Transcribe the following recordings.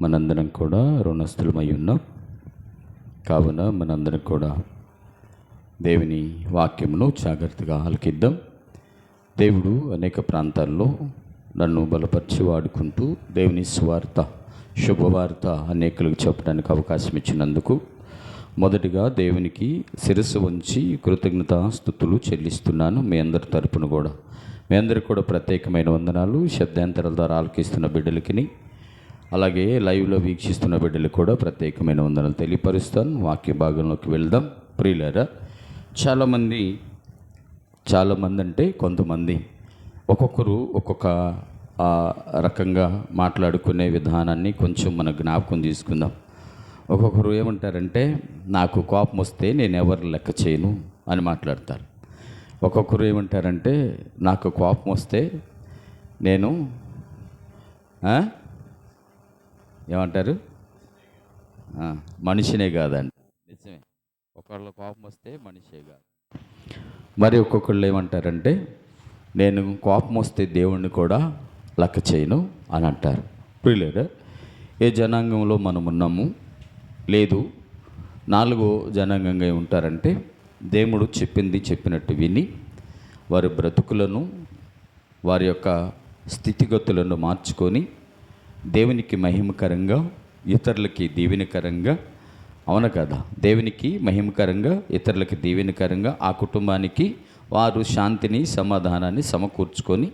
మనందరం కూడా రుణస్థులమై ఉన్నాం. కావున మనందరం కూడా దేవుని వాక్యమును జాగ్రత్తగా ఆలకిద్దాం. దేవుడు అనేక ప్రాంతాల్లో నన్ను బలపరిచి వాడుకుంటూ దేవుని సువార్త, శుభవార్త అనేకులకు చెప్పడానికి అవకాశం ఇచ్చినందుకు మొదటిగా దేవునికి శిరస్సు వంచి కృతజ్ఞతాస్తుతులు చెల్లిస్తున్నాను. మీ అందరి తరపున కూడా మీ అందరికి కూడా ప్రత్యేకమైన వందనాలు. శబ్దాంతరాల ద్వారా ఆలకిస్తున్న బిడ్డలకి, అలాగే లైవ్లో వీక్షిస్తున్న బిడ్డలకు కూడా ప్రత్యేకమైన వందనాలు తెలియపరుస్తాను. వాక్య భాగంలోకి వెళ్దాం. ప్రియులారా, చాలామంది అంటే కొంతమంది ఒక్కొక్కరు ఒక్కొక్క రకంగా మాట్లాడుకునే విధానాన్ని కొంచెం మన జ్ఞాపకం తీసుకుందాం. ఒక్కొక్కరు ఏమంటారంటే, నాకు కోపం వస్తే నేను ఎవరు లెక్క చేయను అని మాట్లాడతారు. ఒక్కొక్కరు ఏమంటారంటే, నాకు కోపం వస్తే నేను ఏమంటారు, మనిషినే కాదండి. నిజమే, ఒకళ్ళ కోపం వస్తే మనిషే కాదు. మరి ఒక్కొక్కళ్ళు ఏమంటారంటే, నేను కోపం వస్తే దేవుణ్ణి కూడా లెక్క చేయను అని అంటారు. ప్రియులారా, ఏ జనాంగంలో మనం ఉన్నాము? లేదు, నాలుగో జనాంగంగా ఉంటారంటే, దేవుడు చెప్పింది చెప్పినట్టు విని వారి బ్రతుకులను, వారి యొక్క స్థితిగతులను మార్చుకొని దేవునికి మహిమకరంగా, ఇతరులకి దీవెనకరంగా, అవును కదా, దేవునికి మహిమకరంగా, ఇతరులకి దీవెనకరంగా ఆ కుటుంబానికి వారు శాంతిని, సమాధానాన్ని సమకూర్చుకొని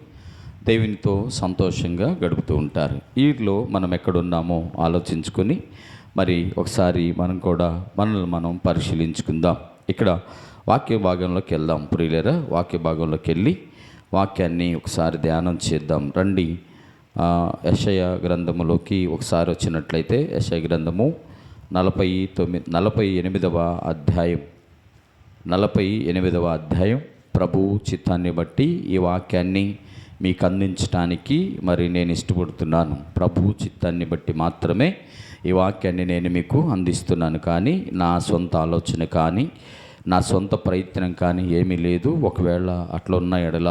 దేవునితో సంతోషంగా గడుపుతూ ఉంటారు. వీటిలో మనం ఎక్కడున్నామో ఆలోచించుకొని మరి ఒకసారి మనం కూడా మనల్ని మనం పరిశీలించుకుందాం. ఇక్కడ వాక్య భాగంలోకి వెళ్దాం. ప్రియులారా, వాక్య భాగంలోకి వెళ్ళి వాక్యాన్ని ఒకసారి ధ్యానం చేద్దాం. రండి. యెషయా గ్రంథములోకి ఒకసారి వచ్చినట్లయితే, యెషయా గ్రంథము 48వ అధ్యాయం ప్రభు చిత్తాన్ని బట్టి ఈ వాక్యాన్ని మీకు అందించడానికి మరి నేను ఇష్టపడుతున్నాను. ప్రభు చిత్తాన్ని బట్టి మాత్రమే ఈ వాక్యాన్ని నేను మీకు అందిస్తున్నాను. కానీ నా సొంత ఆలోచన కానీ నా సొంత ప్రయత్నం కానీ ఏమీ లేదు. ఒకవేళ అట్లా ఉన్న ఎడల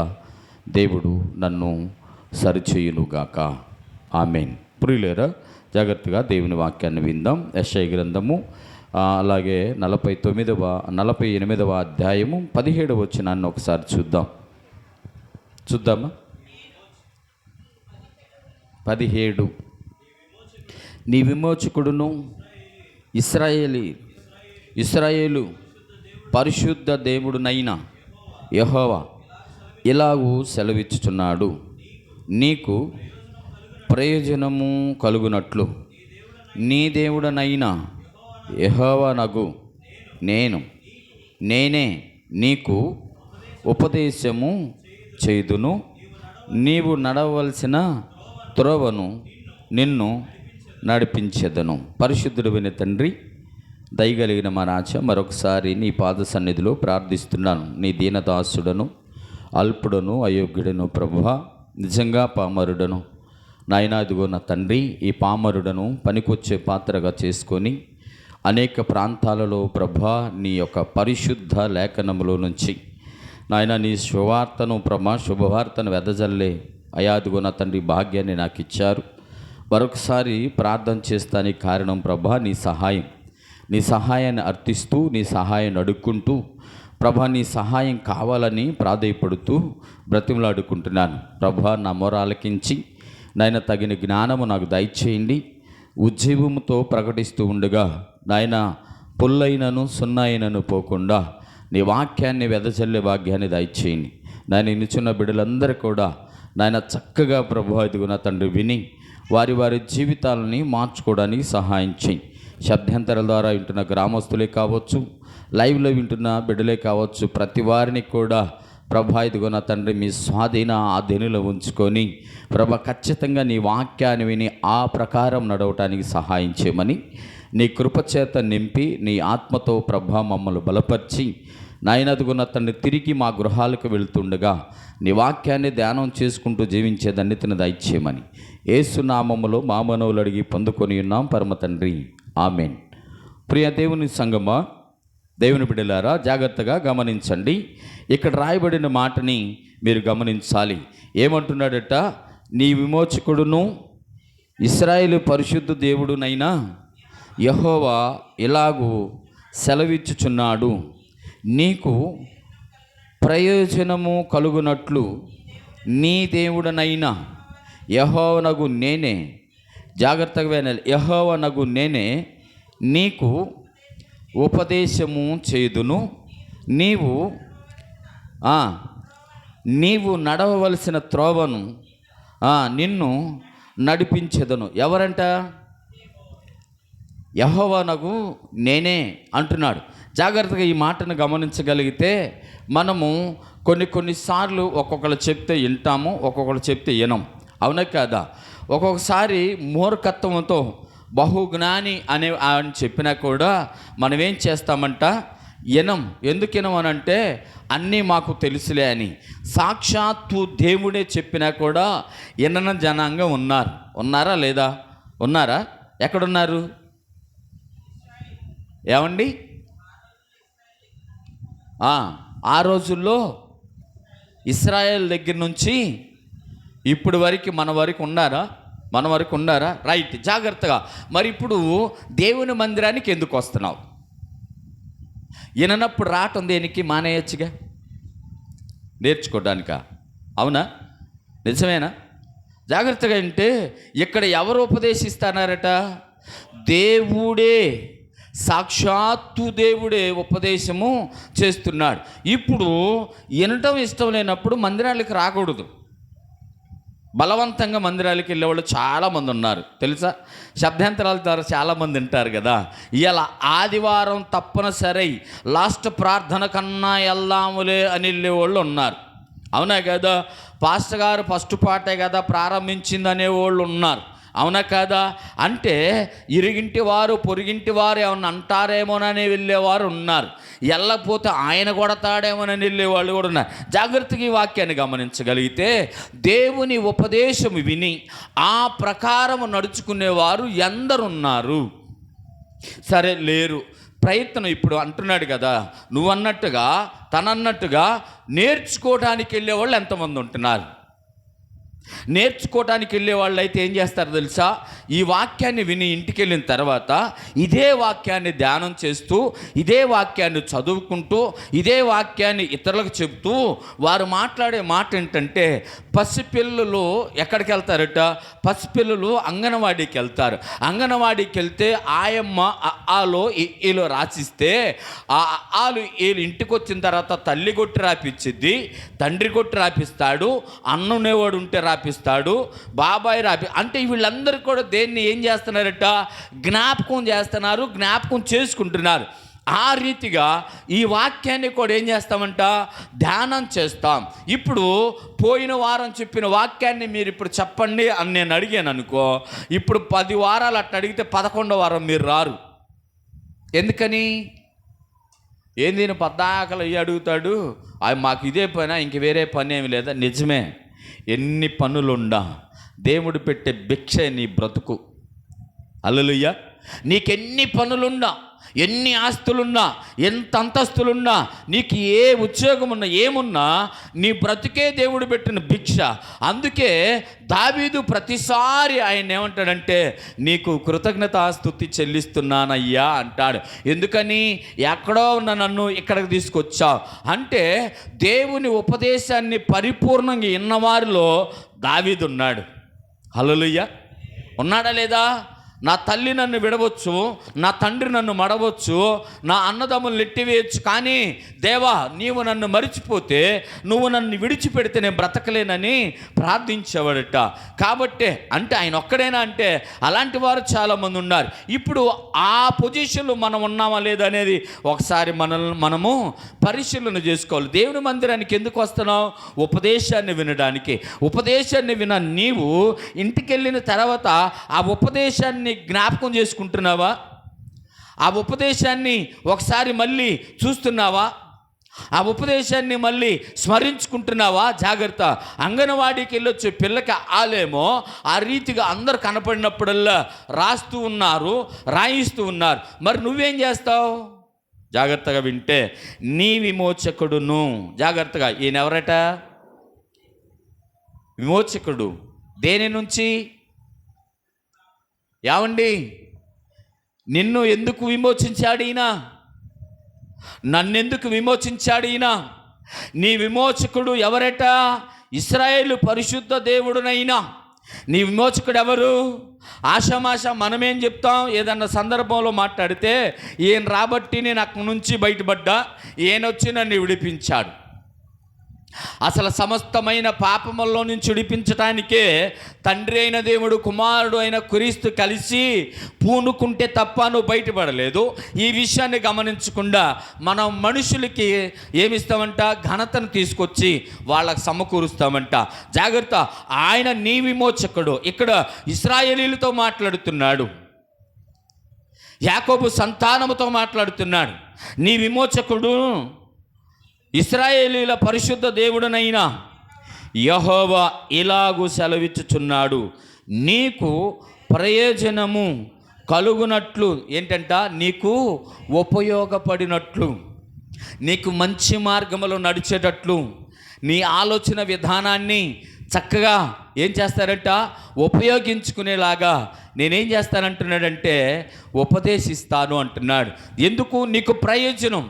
దేవుడు నన్ను సరిచేయునుగాక. ఆమేన్. ప్రియులారా, జాగ్రత్తగా దేవుని వాక్యాన్ని విందాం. యెషయా గ్రంథము అలాగే 48వ అధ్యాయము 17వ వచనాన్ని ఒకసారి చూద్దామా? 17. నీ విమోచకుడును ఇశ్రాయేలు పరిశుద్ధ దేవుడునైన యెహోవా ఇలాగూ సెలవిచ్చుచున్నాడు, నీకు ప్రయోజనము కలుగునట్లు నీ దేవుడనైన యెహోవానగు నేనే నీకు ఉపదేశము చేయుదును. నీవు నడవలసిన త్రోవను నిన్ను నడిపించెదను. పరిశుద్ధుడైన తండ్రి, దయగలిగిన మా రాజా, మరొకసారి నీ పాద సన్నిధిలో ప్రార్థిస్తున్నాను. నీ దీనదాసుడను, అల్పుడను, అయోగ్యుడను ప్రభువా, నిజంగా పామరుడను నాయనా. ఇదిగో నా తండ్రి, ఈ పామరుడను పనికొచ్చే పాత్రగా చేసుకొని అనేక ప్రాంతాలలో ప్రభా నీ యొక్క పరిశుద్ధ లేఖనములో నుంచి నాయన నీ శుభవార్తను వెదజల్లే అయాదిగో నా తండ్రి భాగ్యాన్ని నాకు ఇచ్చారు. మరొకసారి ప్రార్థన చేస్తానికి కారణం ప్రభా నీ సహాయాన్ని అర్థిస్తూ, నీ సహాయాన్ని అడుక్కుంటూ ప్రభా నీ సహాయం కావాలని ప్రాధేయపడుతూ బ్రతిమలాడుకుంటున్నాను. ప్రభా నా మొర ఆలకించి నాయన తగిన జ్ఞానము నాకు దయచేయండి. ఉజ్జీవముతో ప్రకటిస్తూ ఉండగా నాయన పుల్లైనను సున్నాయినను పోకుండా నీ వాక్యాన్ని వెదజల్లే భాగ్యాన్ని దయచేయండి. నాయన నిలుచున్న బిడ్డలందరూ కూడా నాయన చక్కగా ప్రభు ఇదిగో నా తండ్రి విని వారి జీవితాలని మార్చుకోవడానికి సహాయం చేయి. శబ్దాంతరాల ద్వారా వింటున్న గ్రామస్తులే కావచ్చు, లైవ్లో వింటున్న బిడ్డలే కావచ్చు, ప్రతి వారిని కూడా ప్రభా ఇదిగో నా తండ్రి మీ స్వాధీన ఆధీనంలో ఉంచుకొని ప్రభా ఖచ్చితంగా నీ వాక్యాన్ని విని ఆ ప్రకారం నడవటానికి సహాయం చేయమని నీ కృపచేత నింపి నీ ఆత్మతో ప్రభా మమ్మల్ని బలపరిచి నాయనదుగున్న తండ్రి తిరిగి మా గృహాలకు వెళుతుండగా నీ వాక్యాన్ని ధ్యానం చేసుకుంటూ జీవించే ధన్యతను దయచేయమని యేసు నామములో మా మనవులు అడిగి పొందుకొని ఉన్నాం పరమ తండ్రి. ఆమేన్. ప్రియ దేవుని సంగమా, దేవుని బిడ్డలారా, జాగ్రత్తగా గమనించండి. ఇక్కడ రాయబడిన మాటని మీరు గమనించాలి. ఏమంటున్నాడట? నీ విమోచకుడును ఇశ్రాయేలు పరిశుద్ధ దేవుడునైనా యెహోవా ఇలాగూ సెలవిచ్చుచున్నాడు, నీకు ప్రయోజనము కలుగునట్లు నీ దేవుడనైనా యెహోవానగు నేనే, జాగ్రత్తగా వినాలి, యెహోవానగు నేనే నీకు ఉపదేశము చేయుదును, నీవు నడవవలసిన త్రోవను నిన్ను నడిపించెదను. ఎవరంట? యెహోవానగు నేనే అంటున్నాడు. జాగ్రత్తగా ఈ మాటను గమనించగలిగితే మనము కొన్నిసార్లు ఒక్కొక్కరు చెప్తే వింటాము, ఒక్కొక్కరు చెప్తే వినం. అవునా కాదా? ఒక్కొక్కసారి మూర్ఖత్వంతో బహుజ్ఞాని అని చెప్పినా కూడా మనం ఏం చేస్తామంట? వినం. ఎందుకు వినం అనంటే అన్నీ మాకు తెలుసులే అని. సాక్షాత్తు దేవుడే చెప్పినా కూడా వినని జనాంగం ఉన్నారా లేదా? ఉన్నారా? ఎక్కడున్నారు? ఏమండి? ఆ రోజుల్లో ఇశ్రాయేల్ దగ్గర నుంచి ఇప్పుడు వరకు మన వరకు ఉన్నారా? రైట్, జాగ్రత్తగా. మరి ఇప్పుడు దేవుని మందిరానికి ఎందుకు వస్తున్నావు? విననప్పుడు రావటం దేనికి? మానేయచ్చుగా, నేర్చుకోవడానికా? అవునా? నిజమేనా? జాగ్రత్తగా అంటే ఇక్కడ ఎవరు ఉపదేశిస్తున్నారట? దేవుడే, సాక్షాత్తు దేవుడే ఉపదేశము చేస్తున్నాడు. ఇప్పుడు వినటం ఇష్టం లేనప్పుడు మందిరాలకు రాకూడదు. బలవంతంగా మందిరాలకు వెళ్ళేవాళ్ళు చాలామంది ఉన్నారు తెలుసా? శబ్దాంతరాల ద్వారా చాలామంది వింటారు కదా. ఇలా ఆదివారం తప్పనిసరి లాస్ట్ ప్రార్థన కన్నా వెళ్దాములే అని వెళ్ళేవాళ్ళు ఉన్నారు. అవునా కదా? పాస్టర్ గారు ఫస్ట్ పాటే కదా ప్రారంభించింది అనేవాళ్ళు ఉన్నారు. అవునా కాదా? అంటే ఇరుగింటి వారు పొరుగింటి వారు ఏమన్నా అంటారేమోనని వెళ్ళేవారు ఉన్నారు. వెళ్ళకపోతే ఆయన కొడతాడేమోనని వెళ్ళేవాళ్ళు కూడా ఉన్నారు. జాగ్రత్తగా ఈ వాక్యాన్ని గమనించగలిగితే దేవుని ఉపదేశం విని ఆ ప్రకారం నడుచుకునేవారు ఎందరున్నారు? సరే, లేరు. ప్రయత్నం ఇప్పుడు అంటున్నాడు కదా, నువ్వన్నట్టుగా తనన్నట్టుగా నేర్చుకోవడానికి వెళ్ళేవాళ్ళు ఎంతమంది ఉంటున్నారు? నేర్చుకోవడానికి వెళ్ళే వాళ్ళు అయితే ఏం చేస్తారు తెలుసా? ఈ వాక్యాన్ని విని ఇంటికి వెళ్ళిన తర్వాత ఇదే వాక్యాన్ని ధ్యానం చేస్తూ, ఇదే వాక్యాన్ని చదువుకుంటూ, ఇదే వాక్యాన్ని ఇతరులకు చెప్తూ వారు మాట్లాడే మాట ఏంటంటే, పసిపిల్లలు ఎక్కడికి వెళ్తారట? పసిపిల్లలు అంగన్వాడీకి వెళ్తారు. అంగన్వాడీకి వెళ్తే ఆయమ్మ ఆలో ఈలో రాసిస్తే ఆ ఆలు వీళ్ళు ఇంటికి వచ్చిన తర్వాత తల్లి కొట్టి రాపిచ్చిద్ది, తండ్రి కొట్టి రాపిస్తాడు, అన్నునేవాడు ఉంటే రాపిస్తాడు, బాబాయ్ అంటే వీళ్ళందరూ కూడా దేన్ని ఏం చేస్తున్నారట? జ్ఞాపకం చేస్తున్నారు, జ్ఞాపకం చేసుకుంటున్నారు. ఆ రీతిగా ఈ వాక్యాన్ని కూడా ఏం చేస్తామంట? ధ్యానం చేస్తాం. ఇప్పుడు పోయిన వారం చెప్పిన వాక్యాన్ని మీరు ఇప్పుడు చెప్పండి అని నేను అడిగాను అనుకో, ఇప్పుడు 10 వారాలు అట్లా అడిగితే 11వ వారం మీరు రారు. ఎందుకని? ఏంది నేను పద్దాకలు అయ్యి అడుగుతాడు, అవి మాకు ఇదే పని, ఇంక వేరే పని ఏమి లేదా? నిజమే, ఎన్ని పనులుండా దేవుడు పెట్టే భిక్ష నీ బ్రతుకు. హల్లెలూయా. నీకెన్ని పనులున్నా, ఎన్ని ఆస్తులున్నా, ఎంత అంతస్తులున్నా, నీకు ఏ ఉద్యోగం ఉన్నా, ఏమున్నా, నీ బ్రతుకే దేవుడు పెట్టిన భిక్ష. అందుకే దావీదు ప్రతిసారి ఆయన ఏమంటాడంటే, నీకు కృతజ్ఞతాస్తుతి చెల్లిస్తున్నానయ్యా అంటాడు. ఎందుకని? ఎక్కడో ఉన్న నన్ను ఇక్కడికి తీసుకొచ్చావు అంటే దేవుని ఉపదేశాన్ని పరిపూర్ణంగా విన్నవారిలో దావీదు ఉన్నాడు. హల్లెలూయా. ఉన్నాడా లేదా? నా తల్లి నన్ను విడవచ్చు, నా తండ్రి నన్ను మడవచ్చు, నా అన్నదమ్ములు నెట్టివేయచ్చు, కానీ దేవా నీవు నన్ను మరిచిపోతే, నువ్వు నన్ను విడిచిపెడితే నేను బ్రతకలేనని ప్రార్థించేవాడట. కాబట్టే అంటే ఆయన ఒక్కడేనా అంటే అలాంటి వారు చాలామంది ఉన్నారు. ఇప్పుడు ఆ పొజిషన్లో మనం ఉన్నామా లేదా అనేది ఒకసారి మనము పరిశీలన చేసుకోవాలి. దేవుని మందిరానికి ఎందుకు వస్తున్నావు? ఉపదేశాన్ని వినడానికి. ఉపదేశాన్ని విన నీవు ఇంటికి వెళ్ళిన తర్వాత ఆ ఉపదేశాన్ని జ్ఞాపకం చేసుకుంటున్నావా? ఆ ఉపదేశాన్ని ఒకసారి మళ్ళీ చూస్తున్నావా? ఆ ఉపదేశాన్ని మళ్ళీ స్మరించుకుంటున్నావా? జాగ్రత్త. అంగన్వాడీకి వెళ్ళొచ్చే పిల్లకి ఆలేమో ఆ రీతిగా అందరు కనపడినప్పుడల్లా రాస్తూ ఉన్నారు, రాయిస్తూ ఉన్నారు. మరి నువ్వేం చేస్తావు? జాగ్రత్తగా వింటే, నీ విమోచకుడును. జాగ్రత్తగా, ఈయన ఎవరట? విమోచకుడు. దేని నుంచి? ఏమండి, నిన్ను ఎందుకు విమోచించాడు ఈయన? నన్నెందుకు విమోచించాడు ఈయన? నీ విమోచకుడు ఎవరట? ఇశ్రాయేలు పరిశుద్ధ దేవుడునైనా నీ విమోచకుడు ఎవరు? ఆషామాష మనమేం చెప్తాం? ఏదన్నా సందర్భంలో మాట్లాడితే ఈయన రాబట్టి నేను అక్కడి నుంచి బయటపడ్డా, ఈయన వచ్చి నన్ను విడిపించాడు. అసలు సమస్తమైన పాపముల్లో నుంచి విడిపించటానికే తండ్రి అయిన దేవుడు, కుమారుడు అయిన క్రీస్తు కలిసి పూనుకుంటే తప్ప నువ్వు బయటపడలేదు. ఈ విషయాన్ని గమనించకుండా మనం మనుషులకి ఏమిస్తామంట? ఘనతను తీసుకొచ్చి వాళ్ళకు సమకూరుస్తామంట. జాగ్రత్త, ఆయన నీ విమోచకుడు. ఇక్కడ ఇశ్రాయేలీలతో మాట్లాడుతున్నాడు, యాకోబు సంతానముతో మాట్లాడుతున్నాడు. నీ విమోచకుడు ఇశ్రాయేలీల పరిశుద్ధ దేవుడనైనా యెహోవా ఇలాగు సెలవిచ్చుచున్నాడు, నీకు ప్రయోజనము కలుగునట్లు, ఏంటంట? నీకు ఉపయోగపడినట్లు, నీకు మంచి మార్గములో నడిచేటట్లు, నీ ఆలోచన విధానాన్ని చక్కగా ఏం చేస్తారంట? ఉపయోగించుకునేలాగా నేనేం చేస్తానంటున్నాడంటే ఉపదేశిస్తాను అంటున్నాడు. ఎందుకు? నీకు ప్రయోజనం.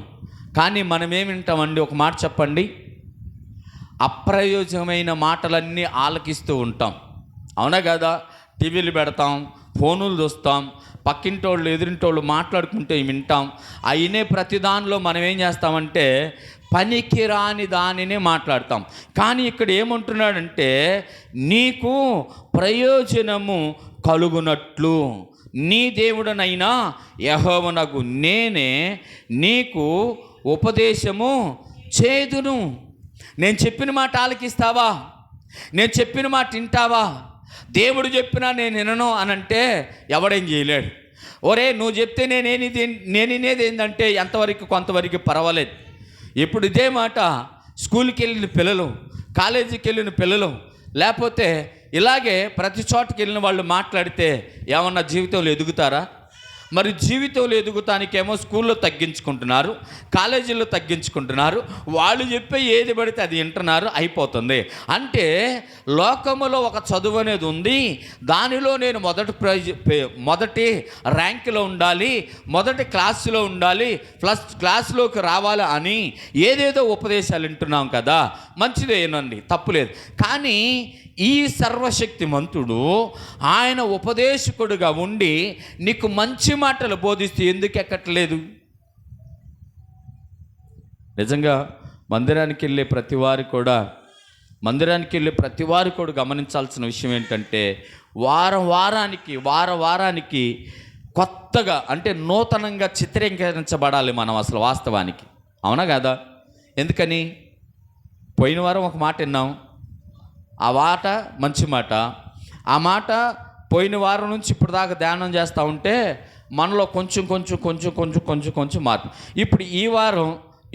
కానీ మనం ఏమి వింటామండి? ఒక మాట చెప్పండి. అప్రయోజనమైన మాటలన్నీ ఆలకిస్తూ ఉంటాం, అవునా కదా? టీవీలు పెడతాం, ఫోనులు చూస్తాం, పక్కింటోళ్ళు ఎదురింటోళ్ళు మాట్లాడుకుంటే వింటాం. అయినే ప్రతి దానిలో మనం ఏం చేస్తామంటే పనికి రాని దానినే మాట్లాడతాం. కానీ ఇక్కడ ఏమంటున్నాడంటే నీకు ప్రయోజనము కలుగునట్లు నీ దేవుడనైనా యెహోవానగు నేనే నీకు ఉపదేశము చేదును. నేను చెప్పిన మాట ఆలకిస్తావా? నేను చెప్పిన మాట వింటావా? దేవుడు చెప్పినా నేను వినను అనంటే ఎవడేం చేయలేడు. ఒరే, నువ్వు చెప్తే నేనేది ఏంటంటే ఎంతవరకు కొంతవరకు పర్వాలేదు. ఇప్పుడు ఇదే మాట స్కూల్కి వెళ్ళిన పిల్లలు, కాలేజీకి వెళ్ళిన పిల్లలు, లేకపోతే ఇలాగే ప్రతి చోటకి వెళ్ళిన వాళ్ళు మాట్లాడితే ఏమన్నా జీవితంలో ఎదుగుతారా? మరి జీవితంలో ఎదుగుతానికేమో స్కూల్లో తగ్గించుకుంటున్నారు, కాలేజీల్లో తగ్గించుకుంటున్నారు, వాళ్ళు చెప్పే ఏది పడితే అది వింటున్నారు, అయిపోతుంది. అంటే లోకములో ఒక చదువు అనేది ఉంది, దానిలో నేను మొదటి ర్యాంకులో ఉండాలి, మొదటి క్లాసులో ఉండాలి, ఫస్ట్ క్లాసులోకి రావాలి అని ఏదేదో ఉపదేశాలు వింటున్నాం కదా. మంచిదేనండి, తప్పులేదు. కానీ ఈ సర్వశక్తిమంతుడు ఆయన ఉపదేశకుడుగా ఉండి నీకు మంచి మాటలు బోధిస్తూ ఎందుకు ఎక్కట్లేదు? నిజంగా మందిరానికి వెళ్ళే ప్రతి వారు కూడా గమనించాల్సిన విషయం ఏంటంటే వారానికి కొత్తగా, అంటే నూతనంగా చిత్రీకరించబడాలి మనం అసలు వాస్తవానికి, అవునా కదా? ఎందుకని? పోయిన వారం ఒక మాట విన్నాం, ఆ మాట మంచి మాట. ఆ మాట పోయిన వారం నుంచి ఇప్పుడు దాకా ధ్యానం చేస్తూ ఉంటే మనలో కొంచెం మార్పు. ఇప్పుడు ఈ వారం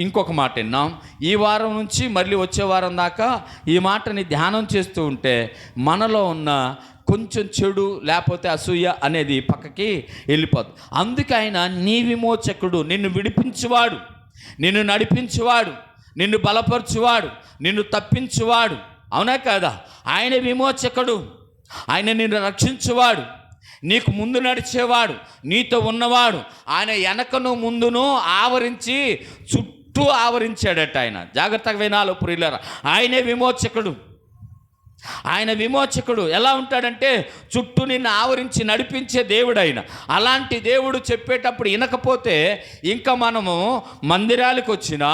ఇంకొక మాట విన్నాం, ఈ వారం నుంచి మళ్ళీ వచ్చే వారం దాకా ఈ మాటని ధ్యానం చేస్తూ ఉంటే మనలో ఉన్న కొంచెం చెడు లేకపోతే అసూయ అనేది పక్కకి వెళ్ళిపోతుంది. అందుకే ఆయన నీ విమోచకుడు, నిన్ను విడిపించువాడు, నిన్ను నడిపించువాడు, నిన్ను బలపరచువాడు, నిన్ను తప్పించువాడు, అవునా కాదా? ఆయన విమోచకుడు, ఆయన నిన్ను రక్షించువాడు, నీకు ముందు నడిచేవాడు, నీతో ఉన్నవాడు. ఆయన వెనకను ముందును ఆవరించి చుట్టూ ఆవరించాడట. ఆయన జాగ్రత్తగా వినాలి ప్రియులారా. ఆయనే విమోచకుడు. ఆయన విమోచకుడు ఎలా ఉంటాడంటే చుట్టూ నిన్ను ఆవరించి నడిపించే దేవుడు ఆయన. అలాంటి దేవుడు చెప్పేటప్పుడు వినకపోతే ఇంకా మనము మందిరాలకు వచ్చినా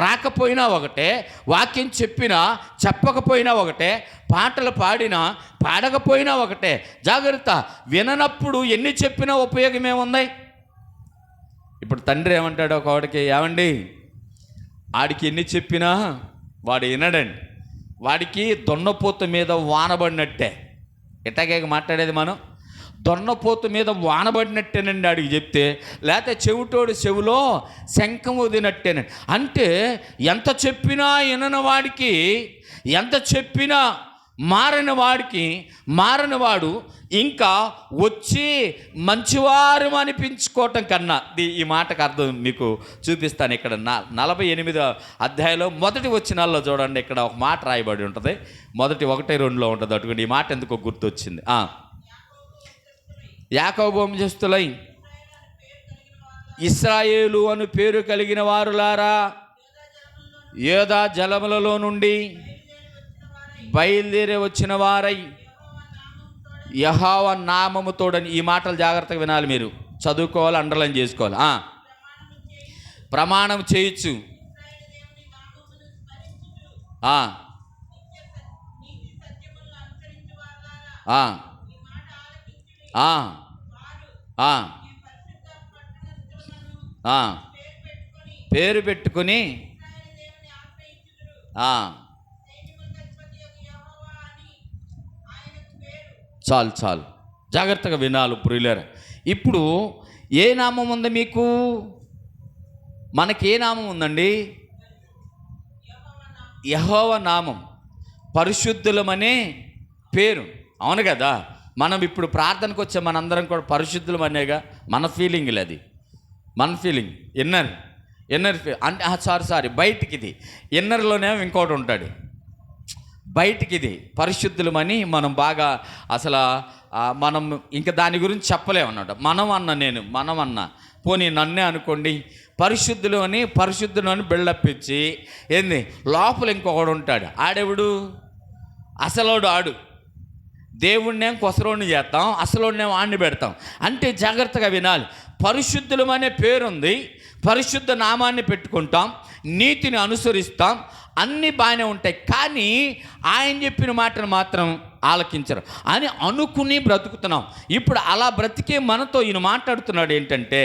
రాకపోయినా ఒకటే, వాక్యం చెప్పినా చెప్పకపోయినా ఒకటే, పాటలు పాడినా పాడకపోయినా ఒకటే. జాగ్రత్త, విననప్పుడు ఎన్ని చెప్పినా ఉపయోగం ఏముంది? ఇప్పుడు తండ్రి ఏమంటాడు ఒక వాడికి, ఏమండి ఆడికి ఎన్ని చెప్పినా వాడు వినడండి, వాడికి దొన్నపోతు మీద వానబడినట్టే. ఎట్టాగే మాట్లాడేది మనం, దొన్నపోతు మీద వానబడినట్టేనండి ఆడికి చెప్తే, లేకపోతే చెవిటోడు చెవిలో శంఖం వదినట్టేనండి. అంటే ఎంత చెప్పినా వినని వాడికి, ఎంత చెప్పినా మారని వాడు ఇంకా వచ్చి మంచివారు అనిపించుకోవటం కన్నా, ఈ మాటకు అర్థం మీకు చూపిస్తాను. ఇక్కడ 48వ అధ్యాయంలో మొదటి వచనాల్లో చూడండి, ఇక్కడ ఒక మాట రాయబడి ఉంటుంది, మొదటి 1-2లో ఉంటుంది. అటువంటి ఈ మాట ఎందుకో గుర్తొచ్చింది. యాకోబు వంశస్థులై ఇశ్రాయేలు అను పేరు కలిగిన వారులారా, యోదా జలములలో నుండి బయలుదేరి వచ్చిన వారై యెహోవా నామముతోడని. ఈ మాటలు జాగ్రత్తగా వినాలి, మీరు చదువుకోవాలి, అండర్లైన్ చేసుకోవాలి. ప్రమాణం చేయొచ్చు, పేరు పెట్టుకుని చాలు చాలు జాగ్రత్తగా వినాలి ప్రియులారా. ఇప్పుడు ఏ నామం ఉంది మీకు? మనకి ఏ నామం ఉందండి? యెహోవా నామం, పరిశుద్ధులమనే పేరు. అవును కదా? మనం ఇప్పుడు ప్రార్థనకు వచ్చే మనందరం కూడా పరిశుద్ధులం అనేగా మన ఫీలింగ్లు, అది మన ఫీలింగ్. ఇన్నర్ అంటే సారీ బయటికి ఇది, ఇన్నర్లోనేమో ఇంకోటి ఉంటాడు. బయటికి ఇది పరిశుద్ధులమని మనం బాగా అసలు మనం ఇంకా దాని గురించి చెప్పలేము అన్నమాట. మనం అన్నా పోనీ నన్నే అనుకోండి, పరిశుద్ధులు అని బిల్డప్ ఇచ్చి ఏంది లోపల ఇంకొకడు ఉంటాడు. ఆడెవడు? అసలోడు ఆడు. దేవుణ్ణేం కొసరోడిని చేస్తాం, అసలోడినేం ఆడిని పెడతాం. అంటే జాగ్రత్తగా వినాలి. పరిశుద్ధులమనే పేరుంది, పరిశుద్ధ నామాన్ని పెట్టుకుంటాం, నీతిని అనుసరిస్తాం, అన్నీ బాగానే ఉంటాయి. కానీ ఆయన చెప్పిన మాటను మాత్రం ఆలకించరు అని అనుకుని బ్రతుకుతున్నాం. ఇప్పుడు అలా బ్రతికే మనతో ఈయన మాట్లాడుతున్నాడు ఏంటంటే,